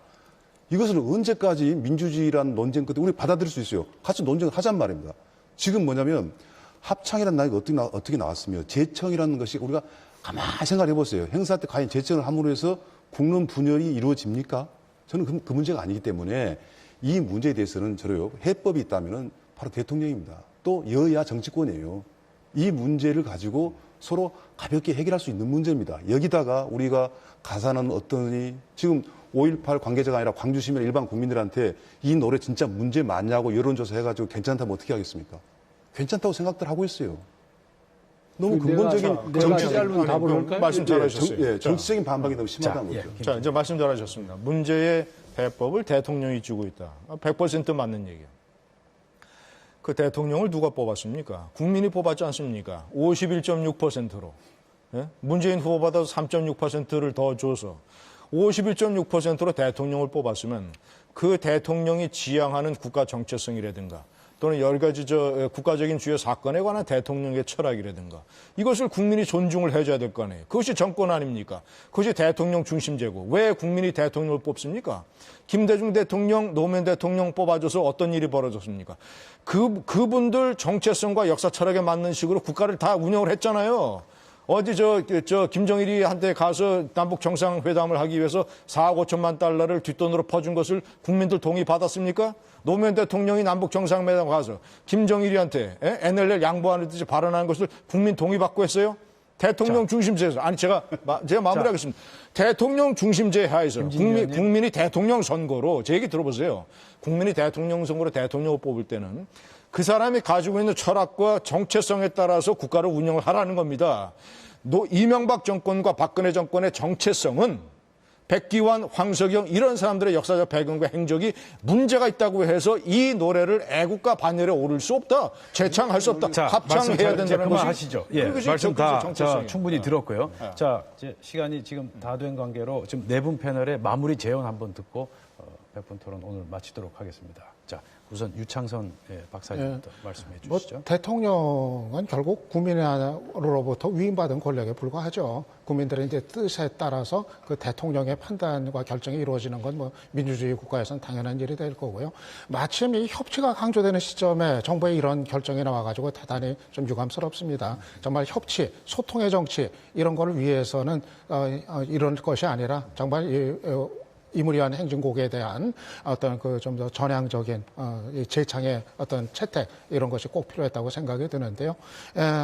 이것을 언제까지 민주주의라는 논쟁 끝에 우리 받아들일 수 있어요. 같이 논쟁을 하잔 말입니다. 지금 뭐냐면 합창이라는 나이가 어떻게 나왔으며 재청이라는 것이 우리가 가만히 생각해 보세요. 행사 때 과연 재청을 함으로 해서 국론 분열이 이루어집니까? 저는 그 문제가 아니기 때문에 이 문제에 대해서는 저래요. 해법이 있다면 바로 대통령입니다. 또 여야 정치권이에요. 이 문제를 가지고 서로 가볍게 해결할 수 있는 문제입니다. 여기다가 우리가 가사는 어떠니 지금 5.18 관계자가 아니라 광주시민 일반 국민들한테 이 노래 진짜 문제 맞냐고 여론조사 해가지고 괜찮다면 어떻게 하겠습니까? 괜찮다고 생각들 하고 있어요. 너무 근본적인 짧은 답을 할까요? 말씀 잘하셨어요. 정치적인 반박이 너무 심하다는 거죠. 자, 이제 말씀 잘하셨습니다. 문제의 해법을 대통령이 주고 있다. 100% 맞는 얘기예요. 그 대통령을 누가 뽑았습니까? 국민이 뽑았지 않습니까? 51.6%로. 예? 문재인 후보보다 3.6%를 더 줘서 51.6%로 대통령을 뽑았으면 그 대통령이 지향하는 국가 정체성이라든가 또는 여러 가지 국가적인 주요 사건에 관한 대통령의 철학이라든가 이것을 국민이 존중을 해줘야 될 거 아니에요. 그것이 정권 아닙니까? 그것이 대통령 중심제고 왜 국민이 대통령을 뽑습니까? 김대중 대통령, 노무현 대통령 뽑아줘서 어떤 일이 벌어졌습니까? 그분들 정체성과 역사 철학에 맞는 식으로 국가를 다 운영을 했잖아요. 어디 김정일이 한때 가서 남북 정상회담을 하기 위해서 4억 5천만 달러를 뒷돈으로 퍼준 것을 국민들 동의 받았습니까? 노무현 대통령이 남북 정상회담 가서 김정일이한테 NLL 양보하는 듯이 발언하는 것을 국민 동의 받고 했어요? 대통령 중심제에서 아니 제가 마무리하겠습니다. 대통령 중심제 하에서 국민이 대통령 선거로 제 얘기 들어보세요. 국민이 대통령 선거로 대통령을 뽑을 때는 그 사람이 가지고 있는 철학과 정체성에 따라서 국가를 운영을 하라는 겁니다. 이명박 정권과 박근혜 정권의 정체성은 백기환, 황석영 이런 사람들의 역사적 배경과 행적이 문제가 있다고 해서 이 노래를 애국가 반열에 오를 수 없다. 재창할 수 없다. 합창해야 된다는 것이. 하시죠. 예, 말씀 충분히 들었고요. 네. 자, 이제 시간이 지금 다 된 관계로 지금 네 분 패널의 마무리 제언 한번 듣고 100분 토론 오늘 마치도록 하겠습니다. 자, 우선 유창선 박사님부터 말씀해 주시죠. 대통령은 결국 국민으로부터 위임받은 권력에 불과하죠. 국민들의 이제 뜻에 따라서 그 대통령의 판단과 결정이 이루어지는 건 뭐 민주주의 국가에서는 당연한 일이 될 거고요. 마침 이 협치가 강조되는 시점에 정부의 이런 결정이 나와가지고 대단히 좀 유감스럽습니다. 정말 협치, 소통의 정치 이런 걸 위해서는 이런 것이 아니라 정말 이무리한 행진곡에 대한 어떤 그 좀 더 전향적인 재창의 어떤 채택 이런 것이 꼭 필요했다고 생각이 드는데요.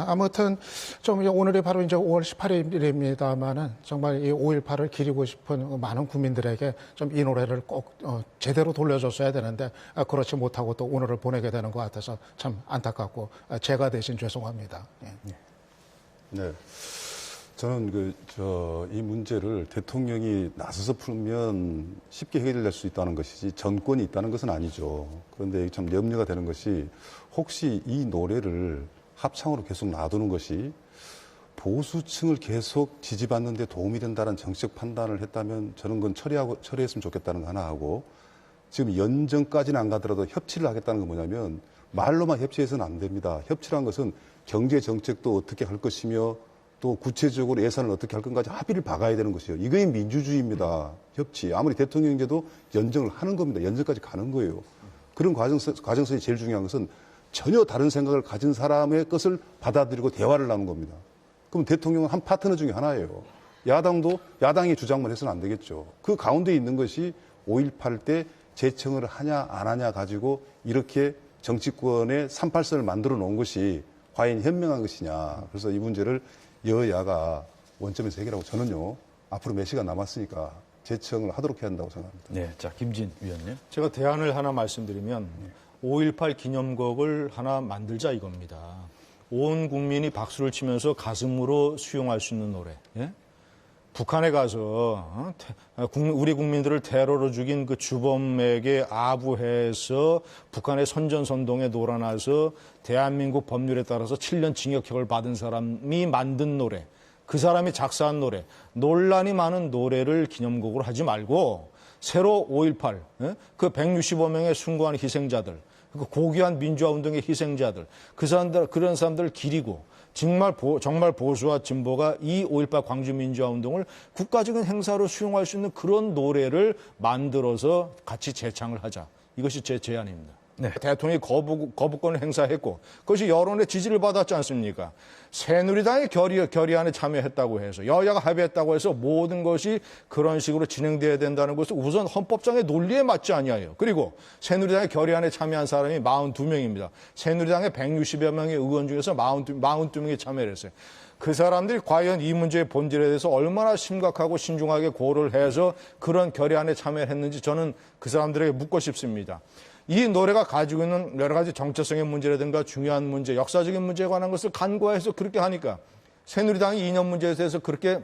아무튼 좀 오늘이 바로 이제 5월 18일입니다만은 정말 이 5.18을 기리고 싶은 많은 국민들에게 좀 이 노래를 꼭 제대로 돌려줬어야 되는데 그렇지 못하고 또 오늘을 보내게 되는 것 같아서 참 안타깝고 제가 대신 죄송합니다. 네. 저는 이 문제를 대통령이 나서서 풀면 쉽게 해결될 수 있다는 것이지 전권이 있다는 것은 아니죠. 그런데 참 염려가 되는 것이 혹시 이 노래를 합창으로 계속 놔두는 것이 보수층을 계속 지지받는 데 도움이 된다는 정치적 판단을 했다면 저는 그건 처리했으면 좋겠다는 거 하나 하고 지금 연정까지는 안 가더라도 협치를 하겠다는 건 뭐냐면 말로만 협치해서는 안 됩니다. 협치란 것은 경제 정책도 어떻게 할 것이며 또 구체적으로 예산을 어떻게 할 건가지 합의를 박아야 되는 것이에요. 이게 민주주의입니다. 협치. 아무리 대통령제도 연정을 하는 겁니다. 연정까지 가는 거예요. 그런 과정에서 제일 중요한 것은 전혀 다른 생각을 가진 사람의 것을 받아들이고 대화를 나누는 겁니다. 그럼 대통령은 한 파트너 중에 하나예요. 야당도 야당의 주장만 해서는 안 되겠죠. 그 가운데 있는 것이 5.18 때 재청을 하냐 안 하냐 가지고 이렇게 정치권의 38선을 만들어 놓은 것이 과연 현명한 것이냐. 그래서 이 문제를 여야가 원점에서 해결하고 저는요, 앞으로 몇 시간 남았으니까 재청을 하도록 해야 한다고 생각합니다. 네, 자, 김진 위원님. 제가 대안을 하나 말씀드리면 5.18 기념곡을 하나 만들자 이겁니다. 온 국민이 박수를 치면서 가슴으로 수용할 수 있는 노래. 예? 북한에 가서 우리 국민들을 테러로 죽인 그 주범에게 아부해서 북한의 선전선동에 놀아나서 대한민국 법률에 따라서 7년 징역형을 받은 사람이 만든 노래, 그 사람이 작사한 노래, 논란이 많은 노래를 기념곡으로 하지 말고 새로 5.18, 그 165명의 숭고한 희생자들, 그 고귀한 민주화운동의 희생자들, 그런 사람들을 기리고 정말 보수와 진보가 이 5.18 광주민주화운동을 국가적인 행사로 수용할 수 있는 그런 노래를 만들어서 같이 재창을 하자. 이것이 제 제안입니다. 네. 대통령이 거부권을 행사했고 그것이 여론의 지지를 받았지 않습니까? 새누리당이 결의안에 참여했다고 해서 여야가 합의했다고 해서 모든 것이 그런 식으로 진행돼야 된다는 것은 우선 헌법상의 논리에 맞지 아니하여. 그리고 새누리당의 결의안에 참여한 사람이 42명입니다. 새누리당의 160여 명의 의원 중에서 42명이 참여를 했어요. 그 사람들이 과연 이 문제의 본질에 대해서 얼마나 심각하고 신중하게 고려를 해서 그런 결의안에 참여를 했는지 저는 그 사람들에게 묻고 싶습니다. 이 노래가 가지고 있는 여러 가지 정체성의 문제라든가 중요한 문제, 역사적인 문제에 관한 것을 간과해서 그렇게 하니까 새누리당이 이념 문제에 대해서 그렇게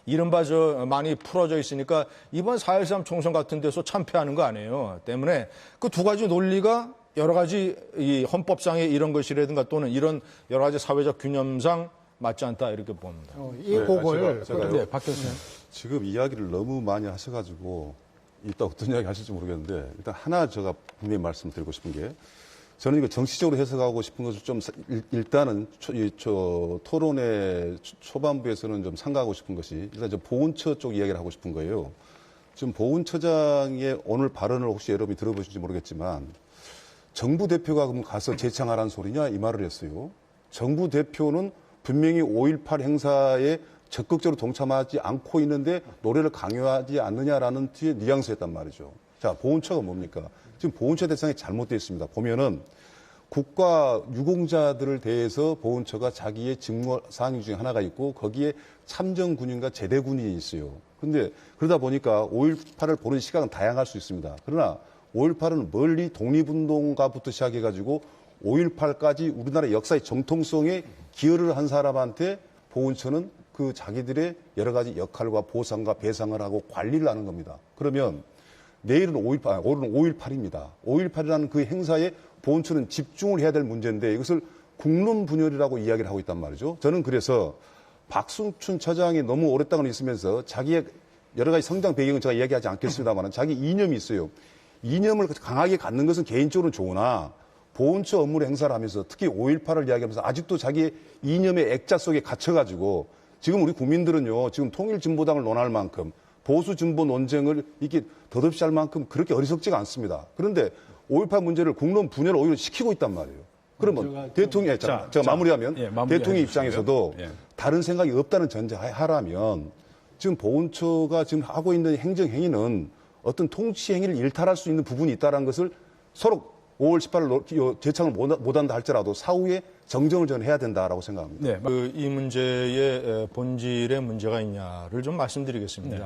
이른바 많이 풀어져 있으니까 이번 4.13 총선 같은 데서 참패하는 거 아니에요. 때문에 그 두 가지 논리가 여러 가지 이 헌법상의 이런 것이라든가 또는 이런 여러 가지 사회적 균형상 맞지 않다 이렇게 봅니다. 이 곡을 네, 박 교수님. 지금 이야기를 너무 많이 하셔가지고 이따 어떤 이야기 하실지 모르겠는데 일단 하나 제가 분명히 말씀드리고 싶은 게 저는 이거 정치적으로 해석하고 싶은 것을 좀 일단은 토론의 초반부에서는 좀 삼가하고 싶은 것이 일단 저 보훈처 쪽 이야기를 하고 싶은 거예요. 지금 보훈처장의 오늘 발언을 혹시 여러분이 들어보실지 모르겠지만 정부 대표가 그럼 가서 재창하라는 소리냐 이 말을 했어요. 정부 대표는 분명히 5.18 행사에 적극적으로 동참하지 않고 있는데 노래를 강요하지 않느냐라는 뒤에 뉘앙스였단 말이죠. 자, 보훈처가 뭡니까? 지금 보훈처 대상이 잘못되어 있습니다. 보면은 국가 유공자들을 대해서 보훈처가 자기의 직무 사항 중에 하나가 있고 거기에 참정군인과 제대군인이 있어요. 그런데 그러다 보니까 5.18을 보는 시각은 다양할 수 있습니다. 그러나 5.18은 멀리 독립운동가부터 시작해가지고 5.18까지 우리나라 역사의 정통성에 기여를 한 사람한테 보훈처는 그 자기들의 여러 가지 역할과 보상과 배상을 하고 관리를 하는 겁니다. 그러면 내일은 5.18, 오늘은 5.18입니다. 5.18이라는 그 행사에 본처는 집중을 해야 될 문제인데 이것을 국론 분열이라고 이야기를 하고 있단 말이죠. 저는 그래서 박승춘 처장이 너무 오랫동안 있으면서 자기의 여러 가지 성장 배경은 제가 이야기하지 않겠습니다만 자기 이념이 있어요. 이념을 강하게 갖는 것은 개인적으로 좋으나 보훈처 업무를 행사를 하면서 특히 5.18을 이야기하면서 아직도 자기의 이념의 액자 속에 갇혀가지고 지금 우리 국민들은요, 지금 통일진보당을 논할 만큼 보수진보 논쟁을 이렇게 덧없이 할 만큼 그렇게 어리석지가 않습니다. 그런데 5.18 문제를 국론 분열을 오히려 시키고 있단 말이에요. 그러면 대통령이, 제가 마무리하면 대통령 입장에서도 다른 생각이 없다는 전제하라면 지금 보훈처가 지금 하고 있는 행정행위는 어떤 통치 행위를 일탈할 수 있는 부분이 있다는 것을 서로 5월 18일 재창을 못한다 할지라도 사후에 정정을 저는 해야 된다라고 생각합니다. 네. 이 문제의 본질에 문제가 있냐를 좀 말씀드리겠습니다. 네.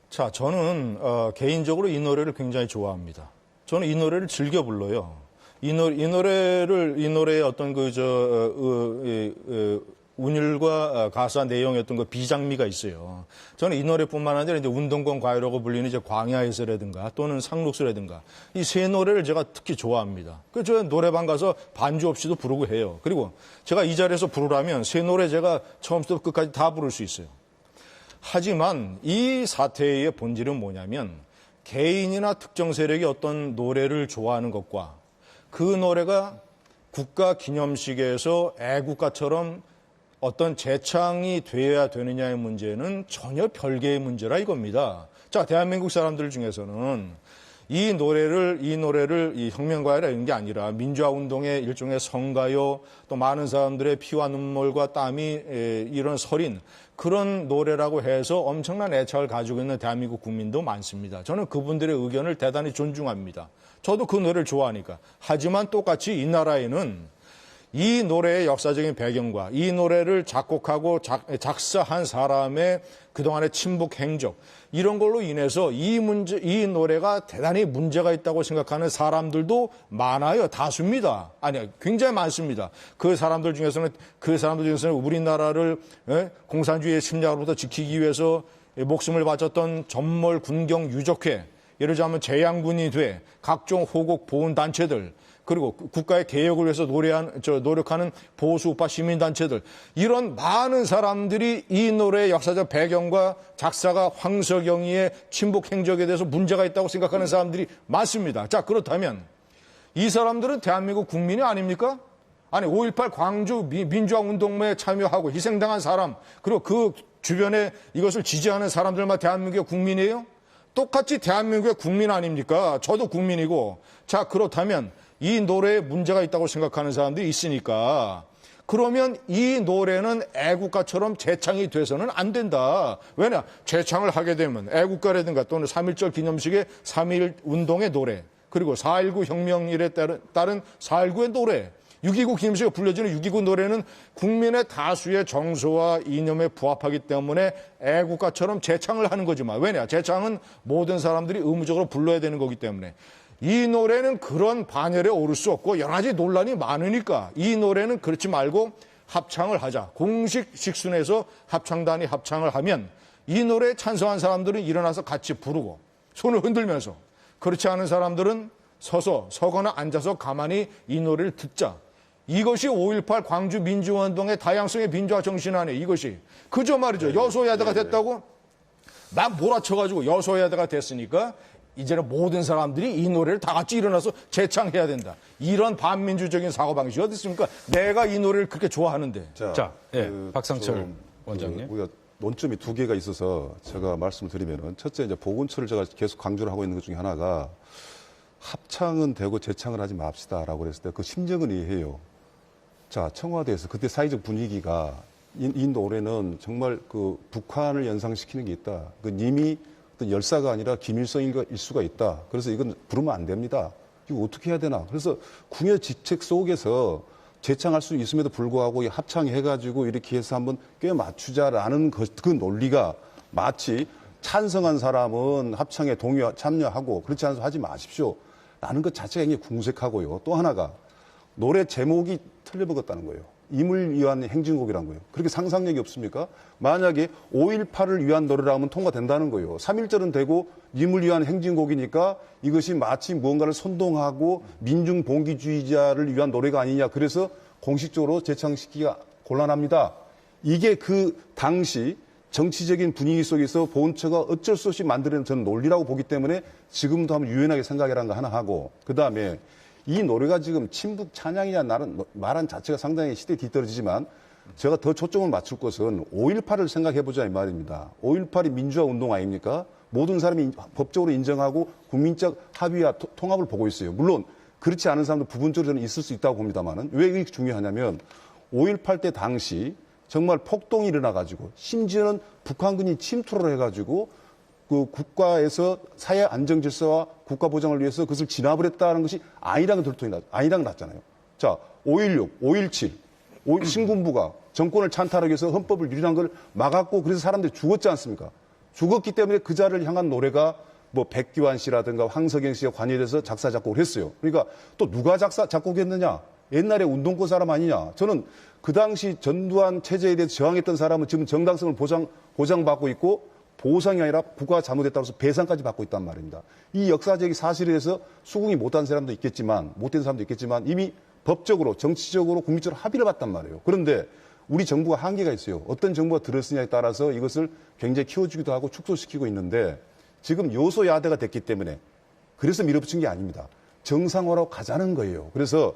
자, 저는 개인적으로 이 노래를 굉장히 좋아합니다. 저는 이 노래를 즐겨 불러요. 이 노래의 어떤 운율과 가사 내용의 어떤 그 비장미가 있어요. 저는 이 노래뿐만 아니라 이제 운동권 과외라고 불리는 이제 광야에서라든가 또는 상록수라든가 이 세 노래를 제가 특히 좋아합니다. 그래서 저 노래방 가서 반주 없이도 부르고 해요. 그리고 제가 이 자리에서 부르라면 세 노래 제가 처음부터 끝까지 다 부를 수 있어요. 하지만 이 사태의 본질은 뭐냐면 개인이나 특정 세력이 어떤 노래를 좋아하는 것과 그 노래가 국가 기념식에서 애국가처럼 어떤 재창이 되어야 되느냐의 문제는 전혀 별개의 문제라 이겁니다. 자, 대한민국 사람들 중에서는 이 노래를 이 혁명가요라 이런 게 아니라 민주화 운동의 일종의 성가요, 또 많은 사람들의 피와 눈물과 땀이 이런 서린 그런 노래라고 해서 엄청난 애착을 가지고 있는 대한민국 국민도 많습니다. 저는 그분들의 의견을 대단히 존중합니다. 저도 그 노래를 좋아하니까. 하지만 똑같이 이 나라에는 이 노래의 역사적인 배경과 이 노래를 작곡하고 작사한 사람의 그동안의 친북 행적 이런 걸로 인해서 이 노래가 대단히 문제가 있다고 생각하는 사람들도 많아요. 다수입니다. 아니, 굉장히 많습니다. 그 사람들 중에서는 우리나라를 공산주의의 침략으로부터 지키기 위해서 목숨을 바쳤던 전몰 군경 유적회, 예를 들자면 재향군이 돼 각종 호국 보훈 단체들, 그리고 국가의 개혁을 위해서 노력하는 보수우파 시민단체들, 이런 많은 사람들이 이 노래의 역사적 배경과 작사가 황석영이의 친북 행적에 대해서 문제가 있다고 생각하는 사람들이 많습니다. 자, 그렇다면 이 사람들은 대한민국 국민이 아닙니까? 아니, 5.18 광주 민주화 운동에 참여하고 희생당한 사람, 그리고 그 주변에 이것을 지지하는 사람들만 대한민국의 국민이에요? 똑같이 대한민국의 국민 아닙니까? 저도 국민이고. 자, 그렇다면 이 노래에 문제가 있다고 생각하는 사람들이 있으니까 그러면 이 노래는 애국가처럼 재창이 돼서는 안 된다. 왜냐? 재창을 하게 되면 애국가라든가 또는 3.1절 기념식의 3.1 운동의 노래, 그리고 4.19 혁명일에 따른 4.19의 노래, 6.29 기념식에 불려지는 6.29 노래는 국민의 다수의 정서와 이념에 부합하기 때문에 애국가처럼 재창을 하는 거지만, 왜냐? 재창은 모든 사람들이 의무적으로 불러야 되는 거기 때문에. 이 노래는 그런 반열에 오를 수 없고 여러 가지 논란이 많으니까 이 노래는 그렇지 말고 합창을 하자. 공식 식순에서 합창단이 합창을 하면 이 노래에 찬성한 사람들은 일어나서 같이 부르고 손을 흔들면서, 그렇지 않은 사람들은 서거나 앉아서 가만히 이 노래를 듣자. 이것이 5.18 광주 민주화운동의 다양성의 민주화 정신 안에 이것이. 그저 말이죠. 여소야대가 됐다고 막 몰아쳐가지고 여소야대가 됐으니까 이제는 모든 사람들이 이 노래를 다 같이 일어나서 재창해야 된다. 이런 반민주적인 사고방식이 어디 있습니까? 내가 이 노래를 그렇게 좋아하는데. 자, 박상철 원장님. 우리가 논점이 두 개가 있어서 제가 말씀을 드리면은, 첫째, 이제 보훈처를 제가 계속 강조를 하고 있는 것 중에 하나가 합창은 되고 재창을 하지 맙시다라고 그랬을 때 그 심정은 이해해요. 자, 청와대에서 그때 사회적 분위기가 이 노래는 정말 그 북한을 연상시키는 게 있다. 그 님이 어떤 열사가 아니라 김일성일 수가 있다. 그래서 이건 부르면 안 됩니다. 이거 어떻게 해야 되나. 그래서 궁예 직책 속에서 재창할 수 있음에도 불구하고 합창해가지고 이렇게 해서 한번 꽤 맞추자라는 그 논리가 마치 찬성한 사람은 합창에 참여하고 그렇지 않아서 하지 마십시오. 라는 것 자체가 굉장히 궁색하고요. 또 하나가 노래 제목이 틀려먹었다는 거예요. 임을 위한 행진곡이란 거예요. 그렇게 상상력이 없습니까? 만약에 5.18을 위한 노래라면 통과된다는 거예요. 3.1절은 되고 임을 위한 행진곡이니까 이것이 마치 무언가를 선동하고 민중봉기주의자를 위한 노래가 아니냐. 그래서 공식적으로 재창시키기가 곤란합니다. 이게 그 당시 정치적인 분위기 속에서 보훈처가 어쩔 수 없이 만들어낸 저는 논리라고 보기 때문에 지금도 한번 유연하게 생각이라는 거 하나 하고, 그 다음에 이 노래가 지금 친북 찬양이냐 나는 말한 자체가 상당히 시대에 뒤떨어지지만 제가 더 초점을 맞출 것은 5.18을 생각해보자 이 말입니다. 5.18이 민주화 운동 아닙니까? 모든 사람이 법적으로 인정하고 국민적 합의와 통합을 보고 있어요. 물론 그렇지 않은 사람도 부분적으로 저는 있을 수 있다고 봅니다만은 왜 이게 중요하냐면 5.18 때 당시 정말 폭동이 일어나가지고 심지어는 북한군이 침투를 해가지고 그 국가에서 사회 안정 질서와 국가 보장을 위해서 그것을 진압을 했다는 것이 아니랑 났잖아요. 자, 5.16, 5.17, 신군부가 정권을 찬탈하기 위해서 헌법을 유린한 걸 막았고 그래서 사람들이 죽었지 않습니까? 죽었기 때문에 그 자를 향한 노래가 뭐 백기환 씨라든가 황석영 씨가 관여돼서 작사, 작곡을 했어요. 그러니까 또 누가 작곡했느냐? 옛날에 운동권 사람 아니냐? 저는 그 당시 전두환 체제에 대해서 저항했던 사람은 지금 정당성을 보장받고 있고 보상이 아니라 국가가 잘못했다고 해서 배상까지 받고 있단 말입니다. 이 역사적 사실에 대해서 수긍이 못한 사람도 있겠지만, 못된 사람도 있겠지만 이미 법적으로, 정치적으로, 국민적으로 합의를 봤단 말이에요. 그런데 우리 정부가 한계가 있어요. 어떤 정부가 들었느냐에 따라서 이것을 굉장히 키워주기도 하고 축소시키고 있는데 지금 요소야대가 됐기 때문에 그래서 밀어붙인 게 아닙니다. 정상화로 가자는 거예요. 그래서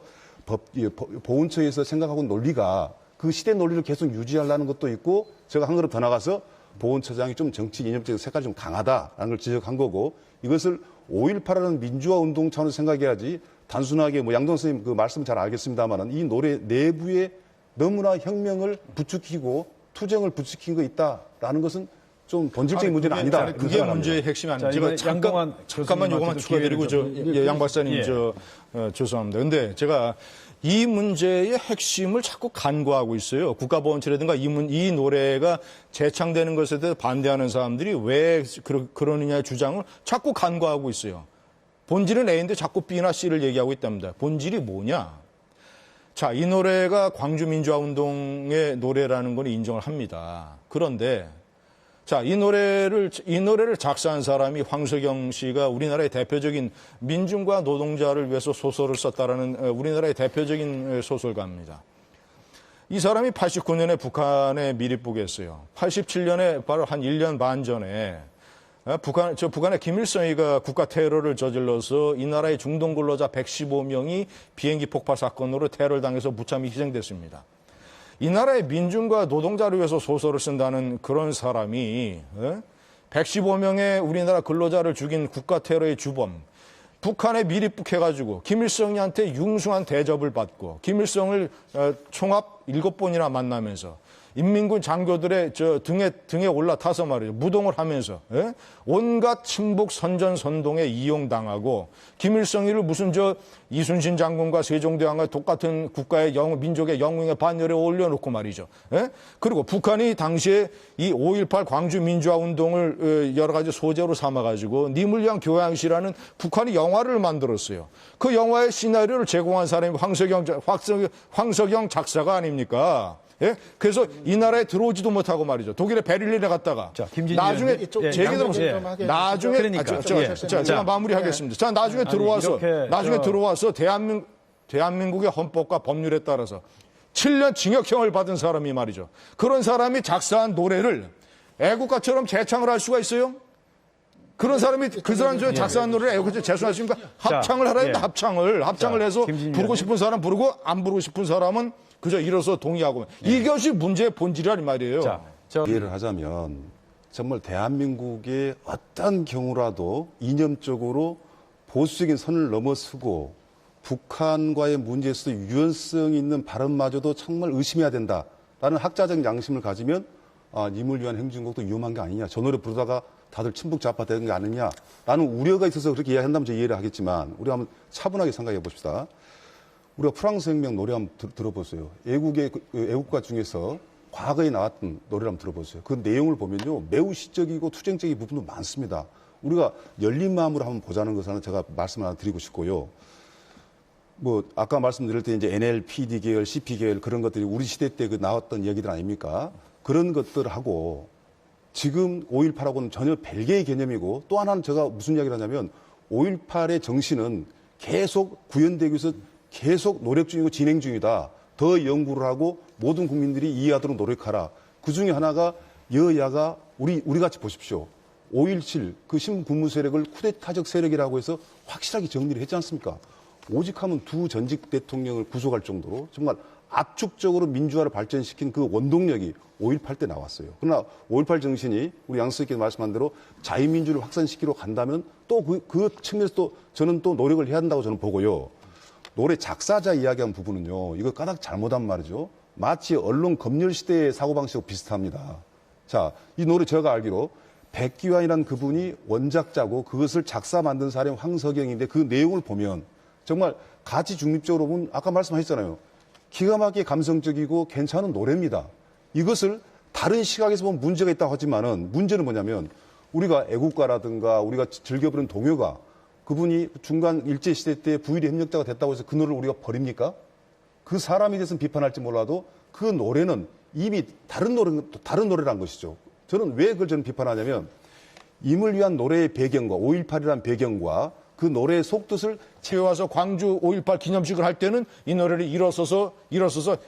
보훈처에서 생각하고 논리가 그 시대 논리를 계속 유지하려는 것도 있고 제가 한 걸음 더 나가서 보훈처장이 좀 정치 이념적 색깔이 좀 강하다라는 걸 지적한 거고 이것을 5.18하는 민주화 운동 차원에서 생각해야지 단순하게 뭐 양동 선생님 그 말씀 잘 알겠습니다만은 이 노래 내부에 너무나 혁명을 부추기고 투쟁을 부추긴 거 있다라는 것은 좀 본질적인 문제는 아니다. 그게 문제의 핵심이 아닙니다. 제가 잠깐만 요거만 추가드리고 양 박사님 죄송합니다. 근데 제가 이 문제의 핵심을 자꾸 간과하고 있어요. 국가보훈처라든가 이 노래가 재창되는 것에 대해서 반대하는 사람들이 왜 그러느냐의 주장을 자꾸 간과하고 있어요. 본질은 A인데 자꾸 B나 C를 얘기하고 있답니다. 본질이 뭐냐? 자, 이 노래가 광주민주화운동의 노래라는 건 인정을 합니다. 그런데 자, 이 노래를 작사한 사람이 황석영 씨가 우리나라의 대표적인 민중과 노동자를 위해서 소설을 썼다라는 우리나라의 대표적인 소설가입니다. 이 사람이 89년에 북한에 미립국에 했어요. 87년에 바로 한 1년 반 전에 북한의 김일성이가 국가 테러를 저질러서 이 나라의 중동 근로자 115명이 비행기 폭발 사건으로 테러를 당해서 무참히 희생됐습니다. 이 나라의 민중과 노동자를 위해서 소설을 쓴다는 그런 사람이 115명의 우리나라 근로자를 죽인 국가 테러의 주범, 북한에 미립국해가지고 김일성이한테 융숭한 대접을 받고 김일성을 총합 7번이나 만나면서 인민군 장교들의 등에 올라타서 말이죠. 무동을 하면서 온갖 친북 선전선동에 이용당하고 김일성이를 무슨 이순신 장군과 세종대왕과 똑같은 국가의 민족의 영웅의 반열에 올려놓고 말이죠. 그리고 북한이 당시에 이 5.18 광주민주화운동을 여러 가지 소재로 삼아가지고 님을 위한 교양시라는 북한이 영화를 만들었어요. 그 영화의 시나리오를 제공한 사람이 황석영 작사가 아닙니까? 예? 그래서 이 나라에 들어오지도 못하고 말이죠. 독일의 베를린에 갔다가 나중에 제 얘기 들어보세요. 나중에 제가 마무리하겠습니다. 자, 나중에 들어와서 대한민국의 헌법과 법률에 따라서 7년 징역형을 받은 사람이 말이죠. 그런 사람이 작사한 노래를 애국가처럼 재창을 할 수가 있어요? 그런 사람이 그 사람 중에 작사한 노래를 애국가처럼 재창하십니까? 합창을 하라 했다. 합창을 해서 부르고 싶은 사람 부르고 안 부르고 싶은 사람은 그저 일어서 동의하고 이것이 문제의 본질이란 말이에요. 이해를 하자면 정말 대한민국의 어떤 경우라도 이념적으로 보수적인 선을 넘어서고 북한과의 문제에서 유연성 있는 발언마저도 정말 의심해야 된다라는 학자적 양심을 가지면 님을 위한 행진곡도 위험한 게 아니냐. 저 노래 부르다가 다들 친북 좌파 되는 게 아니냐라는 우려가 있어서 그렇게 이해한다면 제가 이해를 하겠지만 우리 한번 차분하게 생각해 봅시다. 우리가 프랑스 혁명 노래 한번 들어보세요. 애국가 중에서 과거에 나왔던 노래를 한번 들어보세요. 그 내용을 보면요. 매우 시적이고 투쟁적인 부분도 많습니다. 우리가 열린 마음으로 한번 보자는 것을 제가 말씀을 하나 드리고 싶고요. 뭐 아까 말씀드릴 때 이제 NLPD 계열, CP 계열 그런 것들이 우리 시대 때 그 나왔던 얘기들 아닙니까? 그런 것들하고 지금 5.18하고는 전혀 별개의 개념이고 또 하나는 제가 무슨 이야기를 하냐면 5.18의 정신은 계속 구현되기 위해서 계속 노력 중이고 진행 중이다. 더 연구를 하고 모든 국민들이 이해하도록 노력하라. 그 중에 하나가 여야가 우리 같이 보십시오. 5.17 그 신군무 세력을 쿠데타적 세력이라고 해서 확실하게 정리를 했지 않습니까? 오직 하면 두 전직 대통령을 구속할 정도로 정말 압축적으로 민주화를 발전시킨 그 원동력이 5.18 때 나왔어요. 그러나 5.18 정신이 우리 양수님께서 말씀한 대로 자유민주를 확산시키러 간다면 또 그 측면에서 또 저는 또 노력을 해야 한다고 저는 보고요. 노래 작사자 이야기한 부분은요. 이거 까닥 잘못한 말이죠. 마치 언론 검열 시대의 사고방식하고 비슷합니다. 자, 이 노래 제가 알기로 백기환이라는 그분이 원작자고 그것을 작사 만든 사람이 황석영인데 그 내용을 보면 정말 가치 중립적으로 보면 아까 말씀하셨잖아요. 기가 막히게 감성적이고 괜찮은 노래입니다. 이것을 다른 시각에서 보면 문제가 있다고 하지만은 문제는 뭐냐면 우리가 애국가라든가 우리가 즐겨부르는 동요가 그분이 중간 일제시대 때 부위리 협력자가 됐다고 해서 그 노래를 우리가 버립니까? 그 사람에 대해서는 비판할지 몰라도 그 노래는 이미 다른 노래란 것이죠. 저는 왜 그걸 저는 비판하냐면 임을 위한 노래의 배경과 5.18이라는 배경과 그 노래의 속뜻을 채워와서 광주 5.18 기념식을 할 때는 이 노래를 일어서서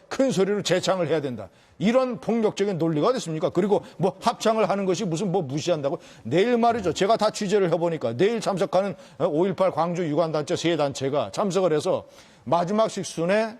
큰 소리로 재창을 해야 된다. 이런 폭력적인 논리가 됐습니까? 그리고 뭐 합창을 하는 것이 무슨 뭐 무시한다고? 내일 말이죠. 제가 다 취재를 해보니까 내일 참석하는 5.18 광주 유관단체 세 단체가 참석을 해서 마지막 식순에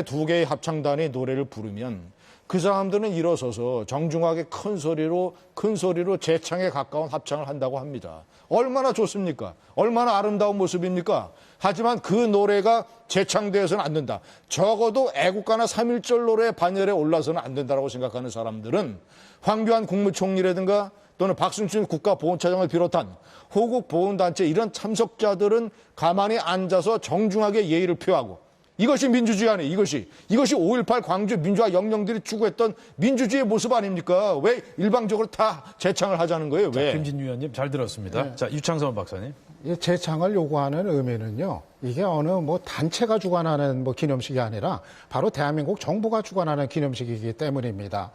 두 개의 합창단이 노래를 부르면 그 사람들은 일어서서 정중하게 큰 소리로 재창에 가까운 합창을 한다고 합니다. 얼마나 좋습니까? 얼마나 아름다운 모습입니까? 하지만 그 노래가 재창되어서는 안 된다. 적어도 애국가나 3.1절 노래 반열에 올라서는 안 된다고 생각하는 사람들은 황교안 국무총리라든가 또는 박순춘 국가보훈처장을 비롯한 호국 보훈단체 이런 참석자들은 가만히 앉아서 정중하게 예의를 표하고 이것이 민주주의 아니에요. 이것이 5.18 광주 민주화 영령들이 추구했던 민주주의의 모습 아닙니까? 왜 일방적으로 다 재창을 하자는 거예요? 왜? 자, 김진유 의원님 잘 들었습니다. 네. 자, 유창선 박사님. 이 재창을 요구하는 의미는요. 이게 어느 뭐 단체가 주관하는 뭐 기념식이 아니라 바로 대한민국 정부가 주관하는 기념식이기 때문입니다.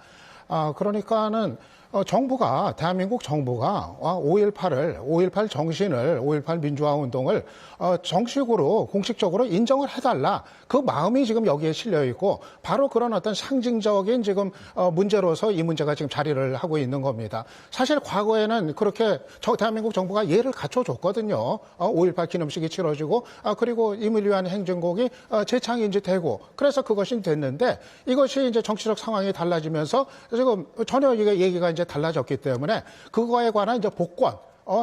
그러니까는 대한민국 정부가 5.18 정신을, 5.18 민주화 운동을 정식으로, 공식적으로 인정을 해달라. 그 마음이 지금 여기에 실려 있고, 바로 그런 어떤 상징적인 지금 문제로서 이 문제가 지금 자리를 하고 있는 겁니다. 사실 과거에는 그렇게 대한민국 정부가 예를 갖춰줬거든요. 5.18 기념식이 치러지고, 그리고 임을 위한 행진곡이 재창인지 되고, 그래서 그것이 됐는데, 이것이 이제 정치적 상황이 달라지면서 지금 전혀 이게 얘기가 이제 달라졌기 때문에 그거에 관한 이제 복권,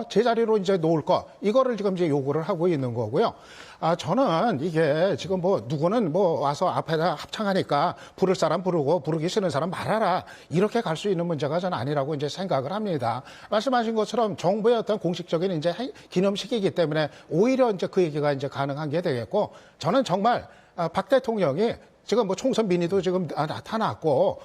제자리로 이제 놓을 것, 이거를 지금 이제 요구를 하고 있는 거고요. 저는 이게 지금 뭐 누구는 뭐 와서 앞에다 합창하니까 부를 사람 부르고 부르기 싫은 사람 말하라. 이렇게 갈 수 있는 문제가 저는 아니라고 이제 생각을 합니다. 말씀하신 것처럼 정부의 어떤 공식적인 이제 기념식이기 때문에 오히려 이제 그 얘기가 이제 가능한 게 되겠고, 저는 정말 박 대통령이 지금 뭐 총선 민의도 지금 나타났고,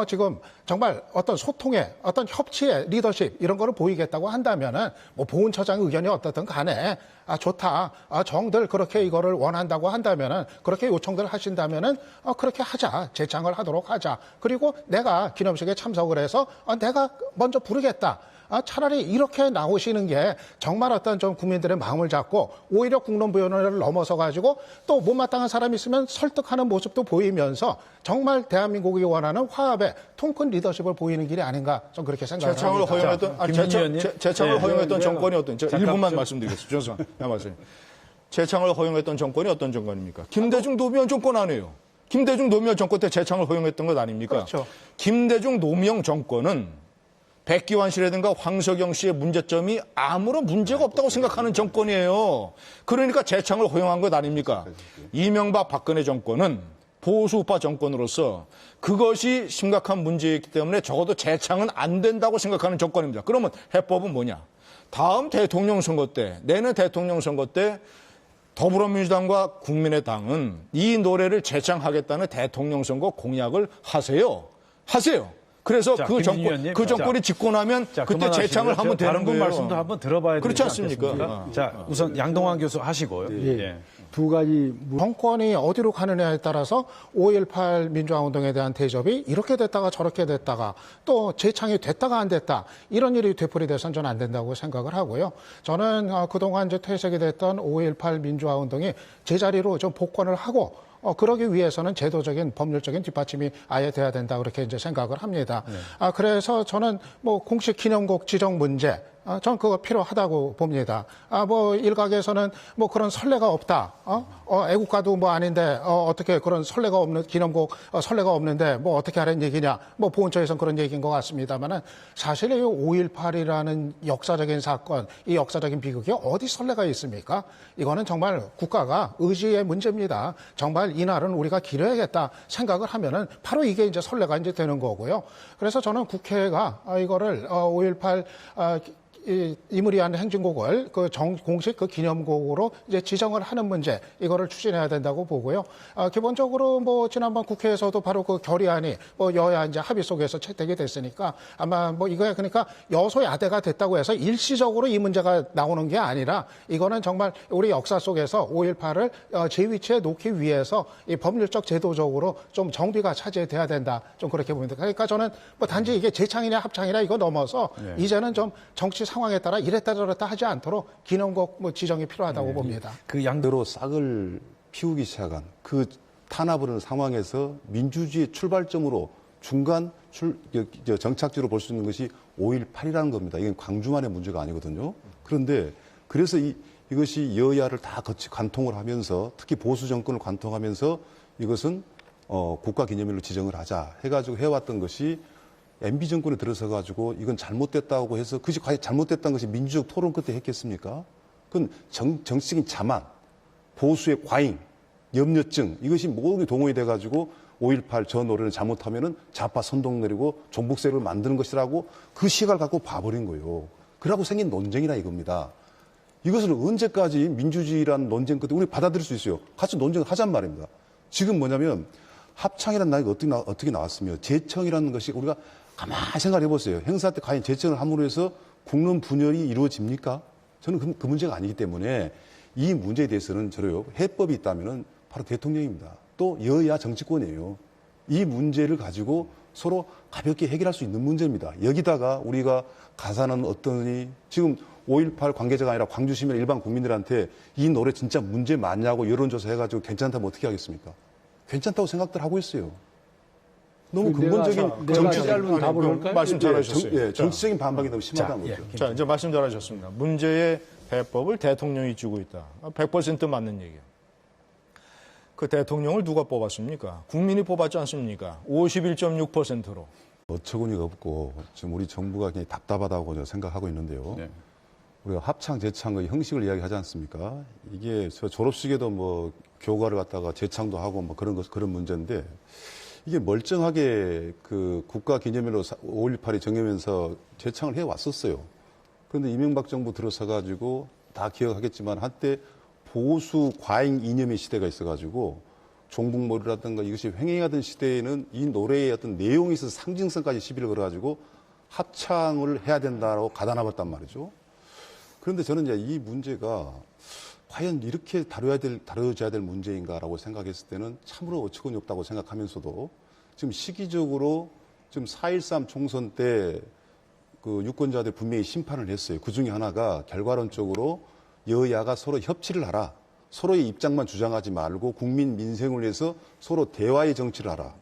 지금 정말 어떤 소통의, 어떤 협치의 리더십, 이런 거를 보이겠다고 한다면은, 뭐 보훈처장 의견이 어떻든 간에, 좋다. 정들 그렇게 이거를 원한다고 한다면은, 그렇게 요청들 하신다면은, 그렇게 하자. 재창을 하도록 하자. 그리고 내가 기념식에 참석을 해서, 내가 먼저 부르겠다. 차라리 이렇게 나오시는 게 정말 어떤 좀 국민들의 마음을 잡고 오히려 국론부연을 넘어서 가지고 또 못마땅한 사람이 있으면 설득하는 모습도 보이면서 정말 대한민국이 원하는 화합의 통큰 리더십을 보이는 길이 아닌가 좀 그렇게 생각을 재창을 합니다. 재창을 허용했던 정권이 어떤? 제가 1분만 말씀드리겠습니다. 죄송합니다. 재창을 허용했던 정권이 어떤 정권입니까? 김대중 노무현 정권 아니에요. 김대중 노무현 정권 때 재창을 허용했던 것 아닙니까? 그렇죠. 김대중 노무현 정권은 백기환 씨라든가 황석영 씨의 문제점이 아무런 문제가 없다고 생각하는 정권이에요. 그러니까 재창을 허용한 것 아닙니까? 이명박 박근혜 정권은 보수우파 정권으로서 그것이 심각한 문제이기 때문에 적어도 재창은 안 된다고 생각하는 정권입니다. 그러면 해법은 뭐냐? 다음 대통령 선거 때, 내년 대통령 선거 때 더불어민주당과 국민의당은 이 노래를 재창하겠다는 대통령 선거 공약을 하세요. 그래서 자, 그 정권이 집고 나면 그때 그만하시고요. 재창을 하면 되는 다른 분 거예요. 말씀도 한번 들어봐야 되지 그렇지 않습니까? 자, 우선 양동환 교수 하시고요. 예. 두 가지 정권이 어디로 가느냐에 따라서 5.18 민주화운동에 대한 대접이 이렇게 됐다가 저렇게 됐다가 또 재창이 됐다가 안 됐다 이런 일이 되풀이돼서는 저는 안 된다고 생각을 하고요. 저는 그동안 이제 퇴색이 됐던 5.18 민주화운동이 제자리로 좀 복권을 하고 그러기 위해서는 제도적인 법률적인 뒷받침이 아예 돼야 된다 그렇게 이제 생각을 합니다. 그래서 저는 뭐 공식 기념곡 지정 문제 전 그거 필요하다고 봅니다. 뭐 일각에서는 뭐 그런 선례가 없다. 애국가도 뭐 아닌데 어떻게 그런 선례가 없는 기념곡 선례가 없는데 뭐 어떻게 하라는 얘기냐. 뭐 보훈처에서는 그런 얘기인 것 같습니다만은 사실 이 5.18이라는 역사적인 사건, 이 역사적인 비극이 어디 선례가 있습니까? 이거는 정말 국가가 의지의 문제입니다. 정말 이날은 우리가 기려야겠다 생각을 하면은 바로 이게 이제 선례가 이제 되는 거고요. 그래서 저는 국회가 이거를 5.18 이무리한 행진곡을 공식 기념곡으로 이제 지정을 하는 문제 이거를 추진해야 된다고 보고요. 기본적으로 뭐 지난번 국회에서도 바로 그 결의안이 뭐 여야 이제 합의 속에서 채택이 됐으니까 아마 뭐 이거야 그러니까 여소야대가 됐다고 해서 일시적으로 이 문제가 나오는 게 아니라 이거는 정말 우리 역사 속에서 5.18을 제 위치에 놓기 위해서 이 법률적 제도적으로 좀 정비가 차지돼야 된다. 좀 그렇게 봅니다. 그러니까 저는 뭐 단지 이게 재창이냐 합창이냐 이거 넘어서 이제는 좀 정치 상황에 따라 이랬다 저랬다 하지 않도록 기념곡 뭐 지정이 필요하다고 봅니다. 그 양 대로 싹을 피우기 시작한 그 탄압을 하는 상황에서 민주주의의 출발점으로 중간 정착지로 볼 수 있는 것이 5.18이라는 겁니다. 이건 광주만의 문제가 아니거든요. 그런데 그래서 이것이 여야를 다 같이 관통을 하면서 특히 보수 정권을 관통하면서 이것은 국가기념일로 지정을 하자 해가지고 해왔던 것이 MB 정권에 들어서 가지고 이건 잘못됐다고 해서 그것이 과연 잘못됐다는 것이 민주적 토론 끝에 했겠습니까? 그건 정치적인 자만, 보수의 과잉, 염려증 이것이 모든 게 동원이 돼가지고 5.18 저 노래를 잘못하면은 좌파 선동 내리고 종북세를 만드는 것이라고 그 시각을 갖고 봐버린 거예요. 그러고 생긴 논쟁이라 이겁니다. 이것을 언제까지 민주주의라는 논쟁 끝에 우리 받아들일 수 있어요. 같이 논쟁을 하잔 말입니다. 지금 뭐냐면 합창이라는 나이가 어떻게 나왔으며 재청이라는 것이 우리가 가만히 생각해 보세요. 행사 때 과연 재청을 함으로 해서 국론 분열이 이루어집니까? 저는 그 문제가 아니기 때문에 이 문제에 대해서는 저래요. 해법이 있다면 바로 대통령입니다. 또 여야 정치권이에요. 이 문제를 가지고 서로 가볍게 해결할 수 있는 문제입니다. 여기다가 우리가 가사는 어떠니 지금 5.18 관계자가 아니라 광주시민 일반 국민들한테 이 노래 진짜 문제 맞냐고 여론조사 해가지고 괜찮다면 어떻게 하겠습니까? 괜찮다고 생각들 하고 있어요. 너무 근본적인 정치 짧은 답을 할까요? 말씀 잘하셨어요. 정치적인 반박이 너무 심하다는 거죠. 자, 이제 말씀 잘하셨습니다. 문제의 해법을 대통령이 주고 있다. 100% 맞는 얘기예요. 그 대통령을 누가 뽑았습니까? 국민이 뽑았지 않습니까? 51.6%로. 어처구니가 없고 지금 우리 정부가 굉장히 답답하다고 저는 생각하고 있는데요. 네. 우리가 합창, 재창의 형식을 이야기하지 않습니까? 이게 저 졸업식에도 뭐 교과를 갖다가 재창도 하고 뭐 그런 문제인데 이게 멀쩡하게 그 국가 기념일로 5.18이 정하면서 재창을 해 왔었어요. 그런데 이명박 정부 들어서 가지고 다 기억하겠지만 한때 보수 과잉 이념의 시대가 있어가지고 종북몰이라든가 이것이 횡행하던 시대에는 이 노래의 어떤 내용에 있어서 상징성까지 시비를 걸어가지고 합창을 해야 된다고 가다놔봤단 말이죠. 그런데 저는 이제 이 문제가 과연 이렇게 다뤄져야 될 문제인가라고 생각했을 때는 참으로 어처구니 없다고 생각하면서도 지금 시기적으로 지금 4.13 총선 때 그 유권자들 분명히 심판을 했어요. 그 중에 하나가 결과론적으로 여야가 서로 협치를 하라. 서로의 입장만 주장하지 말고 국민 민생을 위해서 서로 대화의 정치를 하라.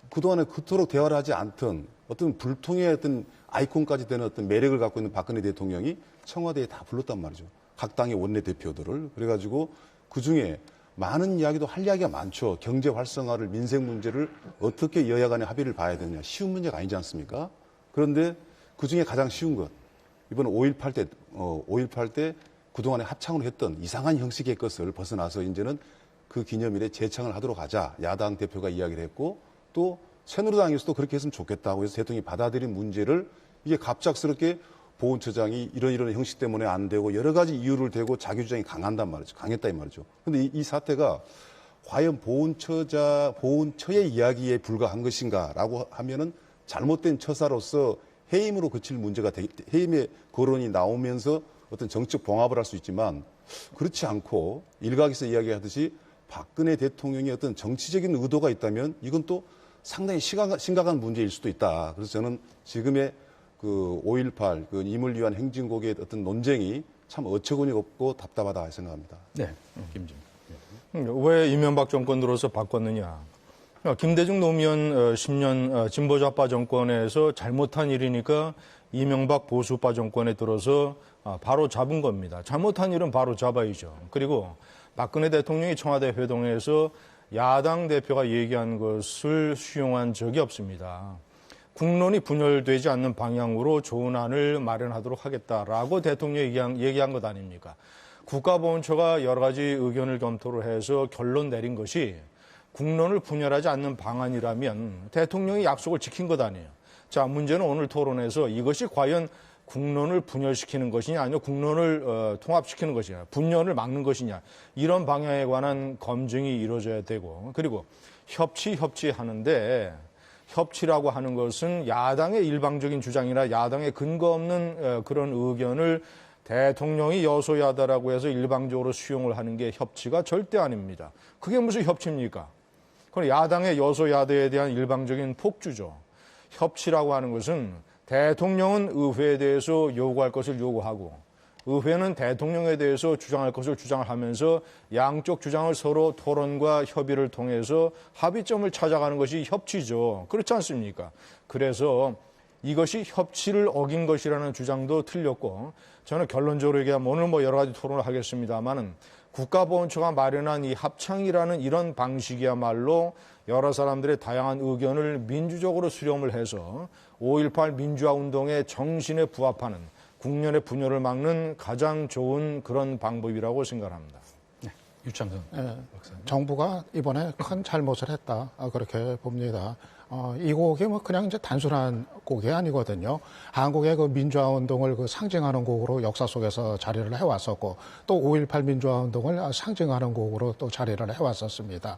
그동안에 그토록 대화를 하지 않던 어떤 불통의 어떤 아이콘까지 되는 어떤 매력을 갖고 있는 박근혜 대통령이 청와대에 다 불렀단 말이죠. 각 당의 원내대표들을. 그래가지고 그중에 많은 이야기도 할 이야기가 많죠. 경제 활성화를, 민생 문제를 어떻게 여야 간의 합의를 봐야 되느냐. 쉬운 문제가 아니지 않습니까? 그런데 그중에 가장 쉬운 것. 이번 5.18 때 그동안에 합창으로 했던 이상한 형식의 것을 벗어나서 이제는 그 기념일에 재창을 하도록 하자. 야당 대표가 이야기를 했고 또 새누리당에서도 그렇게 했으면 좋겠다고 해서 대통령이 받아들인 문제를 이게 갑작스럽게 보훈처장이 이런 형식 때문에 안 되고 여러 가지 이유를 대고 자기 주장이 강했다 이 말이죠. 그런데 이 사태가 과연 보훈처의 이야기에 불과한 것인가라고 하면은 잘못된 처사로서 해임으로 그칠 문제가 해임의 거론이 나오면서 어떤 정책 봉합을 할 수 있지만 그렇지 않고 일각에서 이야기하듯이 박근혜 대통령의 어떤 정치적인 의도가 있다면 이건 또 상당히 심각한 문제일 수도 있다. 그래서 저는 지금의 그 5.18 그 임을 위한 행진곡의 어떤 논쟁이 참 어처구니 없고 답답하다 생각합니다. 네, 김진표. 왜 이명박 정권 들어서 바꿨느냐. 김대중 노무현 10년 진보좌파 정권에서 잘못한 일이니까 이명박 보수파 정권에 들어서 바로 잡은 겁니다. 잘못한 일은 바로 잡아야죠. 그리고 박근혜 대통령이 청와대 회동에서 야당 대표가 얘기한 것을 수용한 적이 없습니다. 국론이 분열되지 않는 방향으로 좋은 안을 마련하도록 하겠다라고 대통령이 얘기한 것 아닙니까? 국가보훈처가 여러 가지 의견을 검토를 해서 결론 내린 것이 국론을 분열하지 않는 방안이라면 대통령이 약속을 지킨 것 아니에요. 자, 문제는 오늘 토론에서 이것이 과연 국론을 분열시키는 것이냐 아니면 국론을 통합시키는 것이냐 분열을 막는 것이냐 이런 방향에 관한 검증이 이루어져야 되고 그리고 협치하는데 협치라고 하는 것은 야당의 일방적인 주장이나 야당의 근거 없는 그런 의견을 대통령이 여소야다라고 해서 일방적으로 수용을 하는 게 협치가 절대 아닙니다. 그게 무슨 협치입니까? 그건 야당의 여소야대에 대한 일방적인 폭주죠. 협치라고 하는 것은 대통령은 의회에 대해서 요구할 것을 요구하고 의회는 대통령에 대해서 주장할 것을 주장을 하면서 양쪽 주장을 서로 토론과 협의를 통해서 합의점을 찾아가는 것이 협치죠. 그렇지 않습니까? 그래서 이것이 협치를 어긴 것이라는 주장도 틀렸고 저는 결론적으로 얘기하면 오늘 여러 가지 토론을 하겠습니다만은 국가보훈처가 마련한 이 합창이라는 이런 방식이야말로 여러 사람들의 다양한 의견을 민주적으로 수렴을 해서 5.18 민주화 운동의 정신에 부합하는 국론의 분열을 막는 가장 좋은 그런 방법이라고 생각합니다. 네, 유창선 박사님. 정부가 이번에 큰 잘못을 했다. 그렇게 봅니다. 이 곡이 그냥 이제 단순한 곡이 아니거든요. 한국의 그 민주화 운동을 그 상징하는 곡으로 역사 속에서 자리를 해왔었고 또 5.18 민주화 운동을 상징하는 곡으로 또 자리를 해왔었습니다.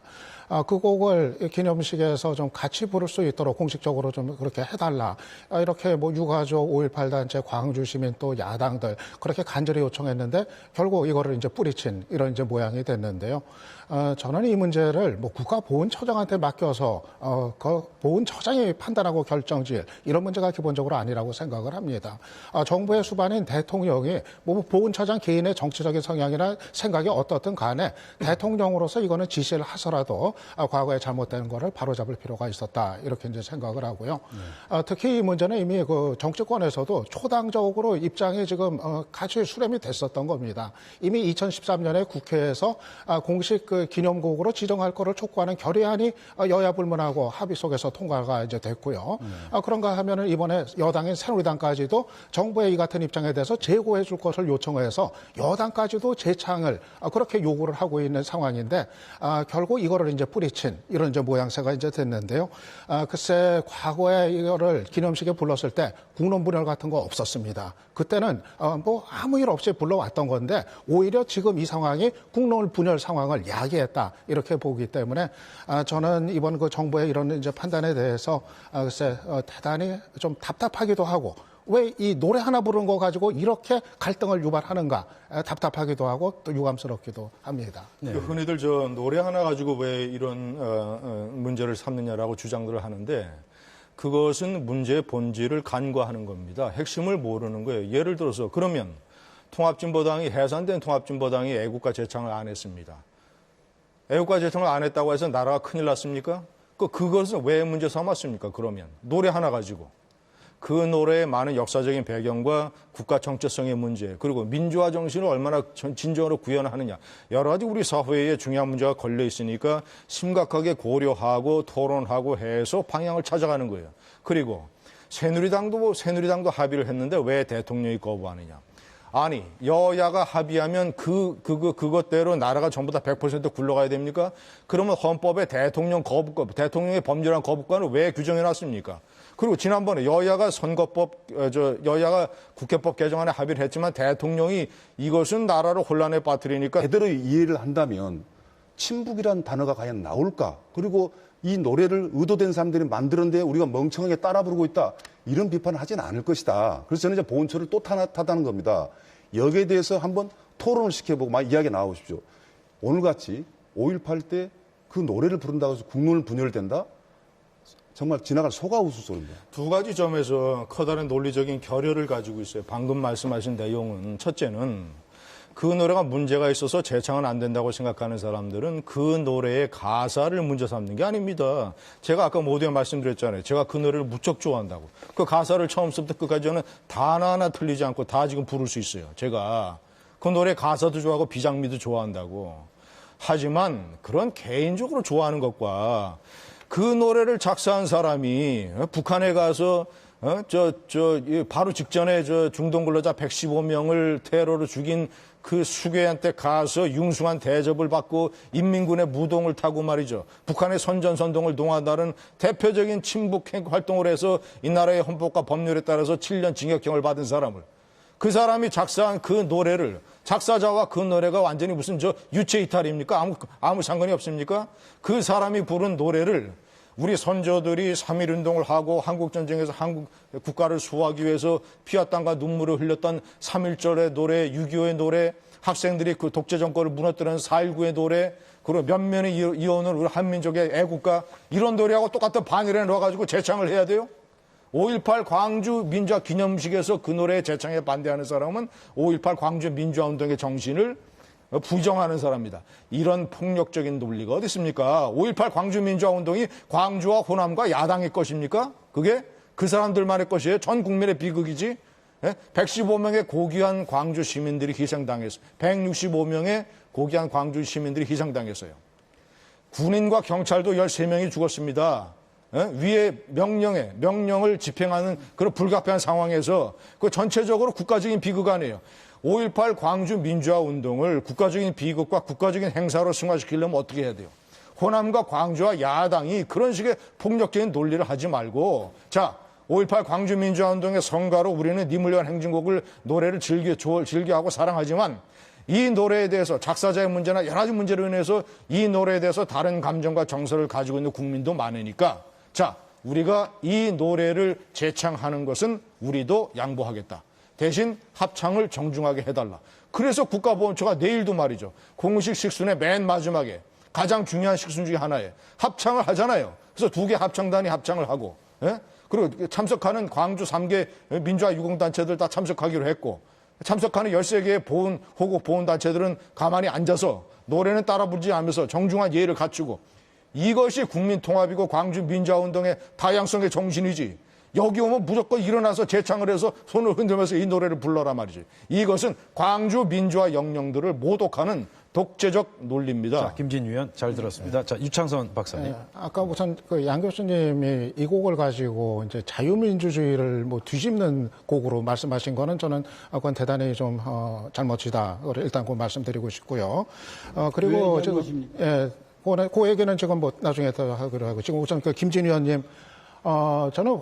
그 곡을 기념식에서 좀 같이 부를 수 있도록 공식적으로 좀 그렇게 해달라. 이렇게 유가족 5.18 단체, 광주 시민 또 야당들 그렇게 간절히 요청했는데 결국 이거를 이제 뿌리친 이런 이제 모양이 됐는데요. 저는 이 문제를 국가보훈처장한테 맡겨서 그 보훈처장이 판단하고 결정질 이런 문제가 기본적으로 아니라고 생각을 합니다. 정부의 수반인 대통령이 보훈처장 개인의 정치적인 성향이나 생각이 어떻든 간에 대통령으로서 이거는 지시를 하서라도 과거에 잘못된 거를 바로잡을 필요가 있었다 이렇게 이제 생각을 하고요. 특히 이 문제는 이미 그 정치권에서도 초당적으로 입장이 지금 같이 수렴이 됐었던 겁니다. 이미 2013년에 국회에서 공식 그 기념곡으로 지정할 거를 촉구하는 결의안이 여야 불문하고 합의 속에서 통과가 이제 됐고요. 그런가 하면은 이번에 여당인 새누리당까지도 정부의 이 같은 입장에 대해서 재고해 줄 것을 요청해서 여당까지도 재창을 그렇게 요구를 하고 있는 상황인데 결국 이거를 이제 뿌리친 이런 이제 모양새가 이제 됐는데요. 글쎄 과거에 이거를 기념식에 불렀을 때 국론 분열 같은 거 없었습니다. 그때는 아무 일 없이 불러왔던 건데 오히려 지금 이 상황이 국론 분열 상황을 야기했다 이렇게 보기 때문에 저는 이번 그 정부의 이런 이제 판단에 대해서 글쎄 대단히 좀 답답하기도 하고 왜 이 노래 하나 부르는 거 가지고 이렇게 갈등을 유발하는가 답답하기도 하고 또 유감스럽기도 합니다. 네. 흔히들 노래 하나 가지고 왜 이런 문제를 삼느냐라고 주장들을 하는데 그것은 문제의 본질을 간과하는 겁니다. 핵심을 모르는 거예요. 예를 들어서 그러면 통합진보당이 해산된 통합진보당이 애국가 재창을 안 했습니다. 애국가 재창을 안 했다고 해서 나라가 큰일 났습니까? 그것은 왜 문제 삼았습니까? 그러면 노래 하나 가지고 그 노래의 많은 역사적인 배경과 국가 정체성의 문제 그리고 민주화 정신을 얼마나 진정으로 구현하느냐 여러 가지 우리 사회에 중요한 문제가 걸려 있으니까 심각하게 고려하고 토론하고 해서 방향을 찾아가는 거예요. 그리고 새누리당도 합의를 했는데 왜 대통령이 거부하느냐. 아니 여야가 합의하면 그것대로 나라가 전부 다 100% 굴러가야 됩니까? 그러면 헌법에 대통령의 범죄란 거부권을 왜 규정해놨습니까? 그리고 지난번에 여야가 국회법 개정안에 합의를 했지만 대통령이 이것은 나라를 혼란에 빠뜨리니까 제대로 이해를 한다면 친북이라는 단어가 과연 나올까? 그리고 이 노래를 의도된 사람들이 만들었는데 우리가 멍청하게 따라 부르고 있다. 이런 비판을 하진 않을 것이다. 그래서 저는 이제 보훈처를 또 탓하다는 겁니다. 여기에 대해서 한번 토론을 시켜보고 막 이야기 나와보십시오. 오늘같이 5.18 때 그 노래를 부른다고 해서 국론을 분열된다? 정말 지나갈 소가 웃을 소리입니다. 두 가지 점에서 커다란 논리적인 결여를 가지고 있어요. 방금 말씀하신 내용은 첫째는 그 노래가 문제가 있어서 재창은 안 된다고 생각하는 사람들은 그 노래의 가사를 문제 삼는 게 아닙니다. 제가 아까 모두에 말씀드렸잖아요. 제가 그 노래를 무척 좋아한다고. 그 가사를 처음부터 끝까지 저는 단 하나 틀리지 않고 다 지금 부를 수 있어요. 제가 그 노래 가사도 좋아하고 비장미도 좋아한다고. 하지만 그런 개인적으로 좋아하는 것과 그 노래를 작사한 사람이 북한에 가서 바로 직전에 중동 근로자 115명을 테러로 죽인 그 수괴한테 가서 융숭한 대접을 받고 인민군의 무동을 타고 말이죠. 북한의 선전선동을 동한다는 대표적인 친북 활동을 해서 이 나라의 헌법과 법률에 따라서 7년 징역형을 받은 사람을 그 사람이 작사한 그 노래를 작사자와 그 노래가 완전히 무슨 유체 이탈입니까? 아무 상관이 없습니까? 그 사람이 부른 노래를 우리 선조들이 3.1운동을 하고 한국전쟁에서 한국 국가를 수호하기 위해서 피와 땀과 눈물을 흘렸던 3.1절의 노래, 6.25의 노래, 학생들이 그 독재 정권을 무너뜨리는 4.19의 노래, 그리고 면면이 이어오는 우리 한민족의 애국가 이런 노래하고 똑같은 반열에 넣어가지고 재창을 해야 돼요? 5.18 광주 민주화 기념식에서 그 노래의 재창에 반대하는 사람은 5.18 광주 민주화 운동의 정신을 부정하는 사람입니다. 이런 폭력적인 논리가 어디 있습니까? 5.18 광주 민주화 운동이 광주와 호남과 야당의 것입니까? 그게 그 사람들만의 것이에요. 전 국민의 비극이지. 115명의 고귀한 광주 시민들이 희생당했어요. 165명의 고귀한 광주 시민들이 희생당했어요. 군인과 경찰도 13명이 죽었습니다. 위의 명령을 집행하는 그런 불가피한 상황에서 그 전체적으로 국가적인 비극 아니에요. 5.18 광주 민주화 운동을 국가적인 비극과 국가적인 행사로 승화시키려면 어떻게 해야 돼요? 호남과 광주와 야당이 그런 식의 폭력적인 논리를 하지 말고, 자, 5.18 광주 민주화 운동의 성가로 우리는 님을 위한 행진곡을 노래를 즐겨하고 사랑하지만 이 노래에 대해서 작사자의 문제나 여러 가지 문제로 인해서 이 노래에 대해서 다른 감정과 정서를 가지고 있는 국민도 많으니까, 자, 우리가 이 노래를 재창하는 것은 우리도 양보하겠다. 대신 합창을 정중하게 해달라. 그래서 국가보훈처가 내일도 말이죠. 공식 식순의 맨 마지막에 가장 중요한 식순 중에 하나에 합창을 하잖아요. 그래서 2개 합창단이 합창을 하고, 그리고 참석하는 광주 3개 민주화 유공단체들 다 참석하기로 했고, 참석하는 13개의 호국 보훈단체들은 가만히 앉아서 노래는 따라 부르지 않으면서 정중한 예의를 갖추고, 이것이 국민통합이고 광주 민주화운동의 다양성의 정신이지. 여기 오면 무조건 일어나서 재창을 해서 손을 흔들면서 이 노래를 불러라 말이지. 이것은 광주 민주화 영령들을 모독하는 독재적 논리입니다. 자, 김진유 의원 잘 들었습니다. 자, 유창선 박사님. 아까 우선 그 양 교수님이 이 곡을 가지고 이제 자유민주주의를 뭐 뒤집는 곡으로 말씀하신 거는 저는 그건 대단히 좀 잘못이다. 일단 그 말씀드리고 싶고요. 그리고 지금 그 얘기는 지금 뭐 나중에 더 하기로 하고 지금 우선 그 김진유 의원님. 저는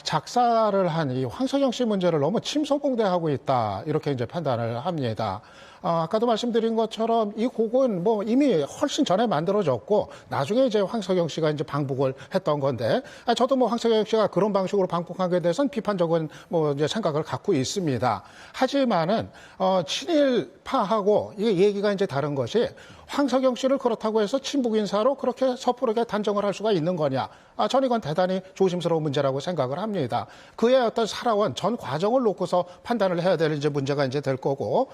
작사를 한 이 황석영 씨 문제를 너무 침소봉대하고 있다. 이렇게 이제 판단을 합니다. 아까도 말씀드린 것처럼 이 곡은 뭐 이미 훨씬 전에 만들어졌고 나중에 이제 황석영 씨가 이제 방북을 했던 건데 저도 뭐 황석영 씨가 그런 방식으로 방북하게 돼서는 비판적인 뭐 이제 생각을 갖고 있습니다. 하지만은 친일파하고 이게 얘기가 이제 다른 것이 황석영 씨를 그렇다고 해서 친북 인사로 그렇게 섣부르게 단정을 할 수가 있는 거냐. 저는 이건 대단히 조심스러운 문제라고 생각을 합니다. 그의 어떤 살아온 전 과정을 놓고서 판단을 해야 될 이제 문제가 이제 될 거고,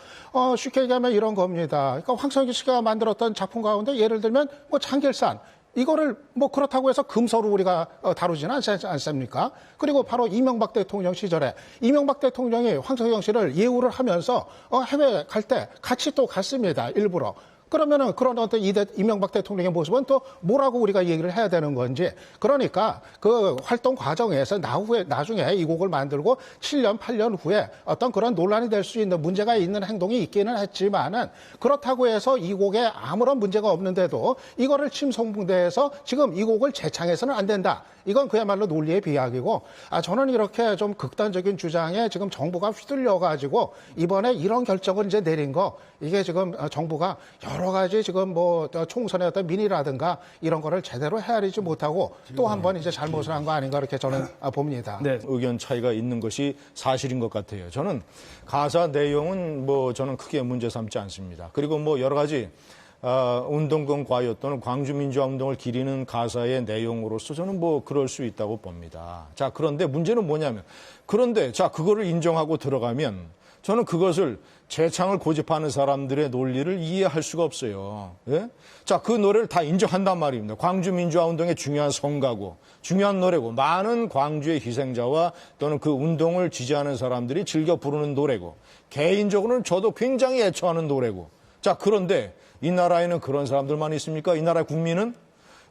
쉽게 얘기하면 이런 겁니다. 그러니까 황석영 씨가 만들었던 작품 가운데 예를 들면 뭐 창길산, 이거를 뭐 그렇다고 해서 금서로 우리가 다루지는 않습니까? 그리고 바로 이명박 대통령 시절에 이명박 대통령이 황석영 씨를 예우를 하면서 해외 갈 때 같이 또 갔습니다. 일부러. 그러면은 그런 어떤 이명박 대통령의 모습은 또 뭐라고 우리가 얘기를 해야 되는 건지. 그러니까 그 활동 과정에서 나중에 이 곡을 만들고 7년, 8년 후에 어떤 그런 논란이 될 수 있는 문제가 있는 행동이 있기는 했지만은 그렇다고 해서 이 곡에 아무런 문제가 없는데도 이거를 침소봉대해서 지금 이 곡을 재창해서는 안 된다. 이건 그야말로 논리의 비약이고, 저는 이렇게 좀 극단적인 주장에 지금 정부가 휘둘려가지고 이번에 이런 결정을 이제 내린 거, 이게 지금 정부가 여러 가지 지금 뭐 총선의 어떤 민의라든가 이런 거를 제대로 헤아리지 못하고 또 한 번 이제 잘못을 한 거 아닌가 이렇게 저는 봅니다. 네. 의견 차이가 있는 것이 사실인 것 같아요. 저는 가사 내용은 뭐 저는 크게 문제 삼지 않습니다. 그리고 뭐 여러 가지 운동권 과요 또는 광주민주화운동을 기리는 가사의 내용으로서 저는 뭐 그럴 수 있다고 봅니다. 자, 그런데 문제는 뭐냐면 그런데 자, 그거를 인정하고 들어가면 저는 그것을 재창을 고집하는 사람들의 논리를 이해할 수가 없어요. 예? 자, 그 노래를 다 인정한단 말입니다. 광주민주화운동의 중요한 성가고 중요한 노래고 많은 광주의 희생자와 또는 그 운동을 지지하는 사람들이 즐겨 부르는 노래고 개인적으로는 저도 굉장히 애처하는 노래고 자, 그런데 이 나라에는 그런 사람들만 있습니까? 이 나라의 국민은?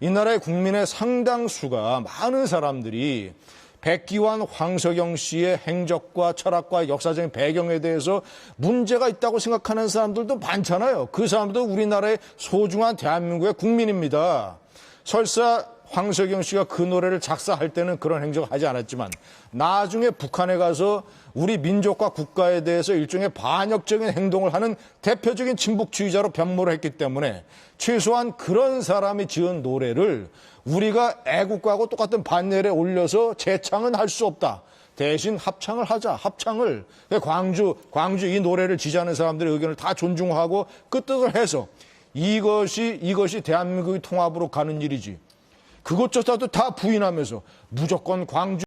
이 나라의 국민의 상당수가 많은 사람들이 백기환, 황석영 씨의 행적과 철학과 역사적인 배경에 대해서 문제가 있다고 생각하는 사람들도 많잖아요. 그 사람도 우리나라의 소중한 대한민국의 국민입니다. 설사 황석영 씨가 그 노래를 작사할 때는 그런 행적을 하지 않았지만 나중에 북한에 가서 우리 민족과 국가에 대해서 일종의 반역적인 행동을 하는 대표적인 친북주의자로 변모를 했기 때문에 최소한 그런 사람이 지은 노래를 우리가 애국가하고 똑같은 반열에 올려서 재창은 할 수 없다. 대신 합창을 하자. 합창을 광주 이 노래를 지지하는 사람들의 의견을 다 존중하고 그 뜻을 해서 이것이 대한민국의 통합으로 가는 일이지. 그것조차도 다 부인하면서 무조건 광주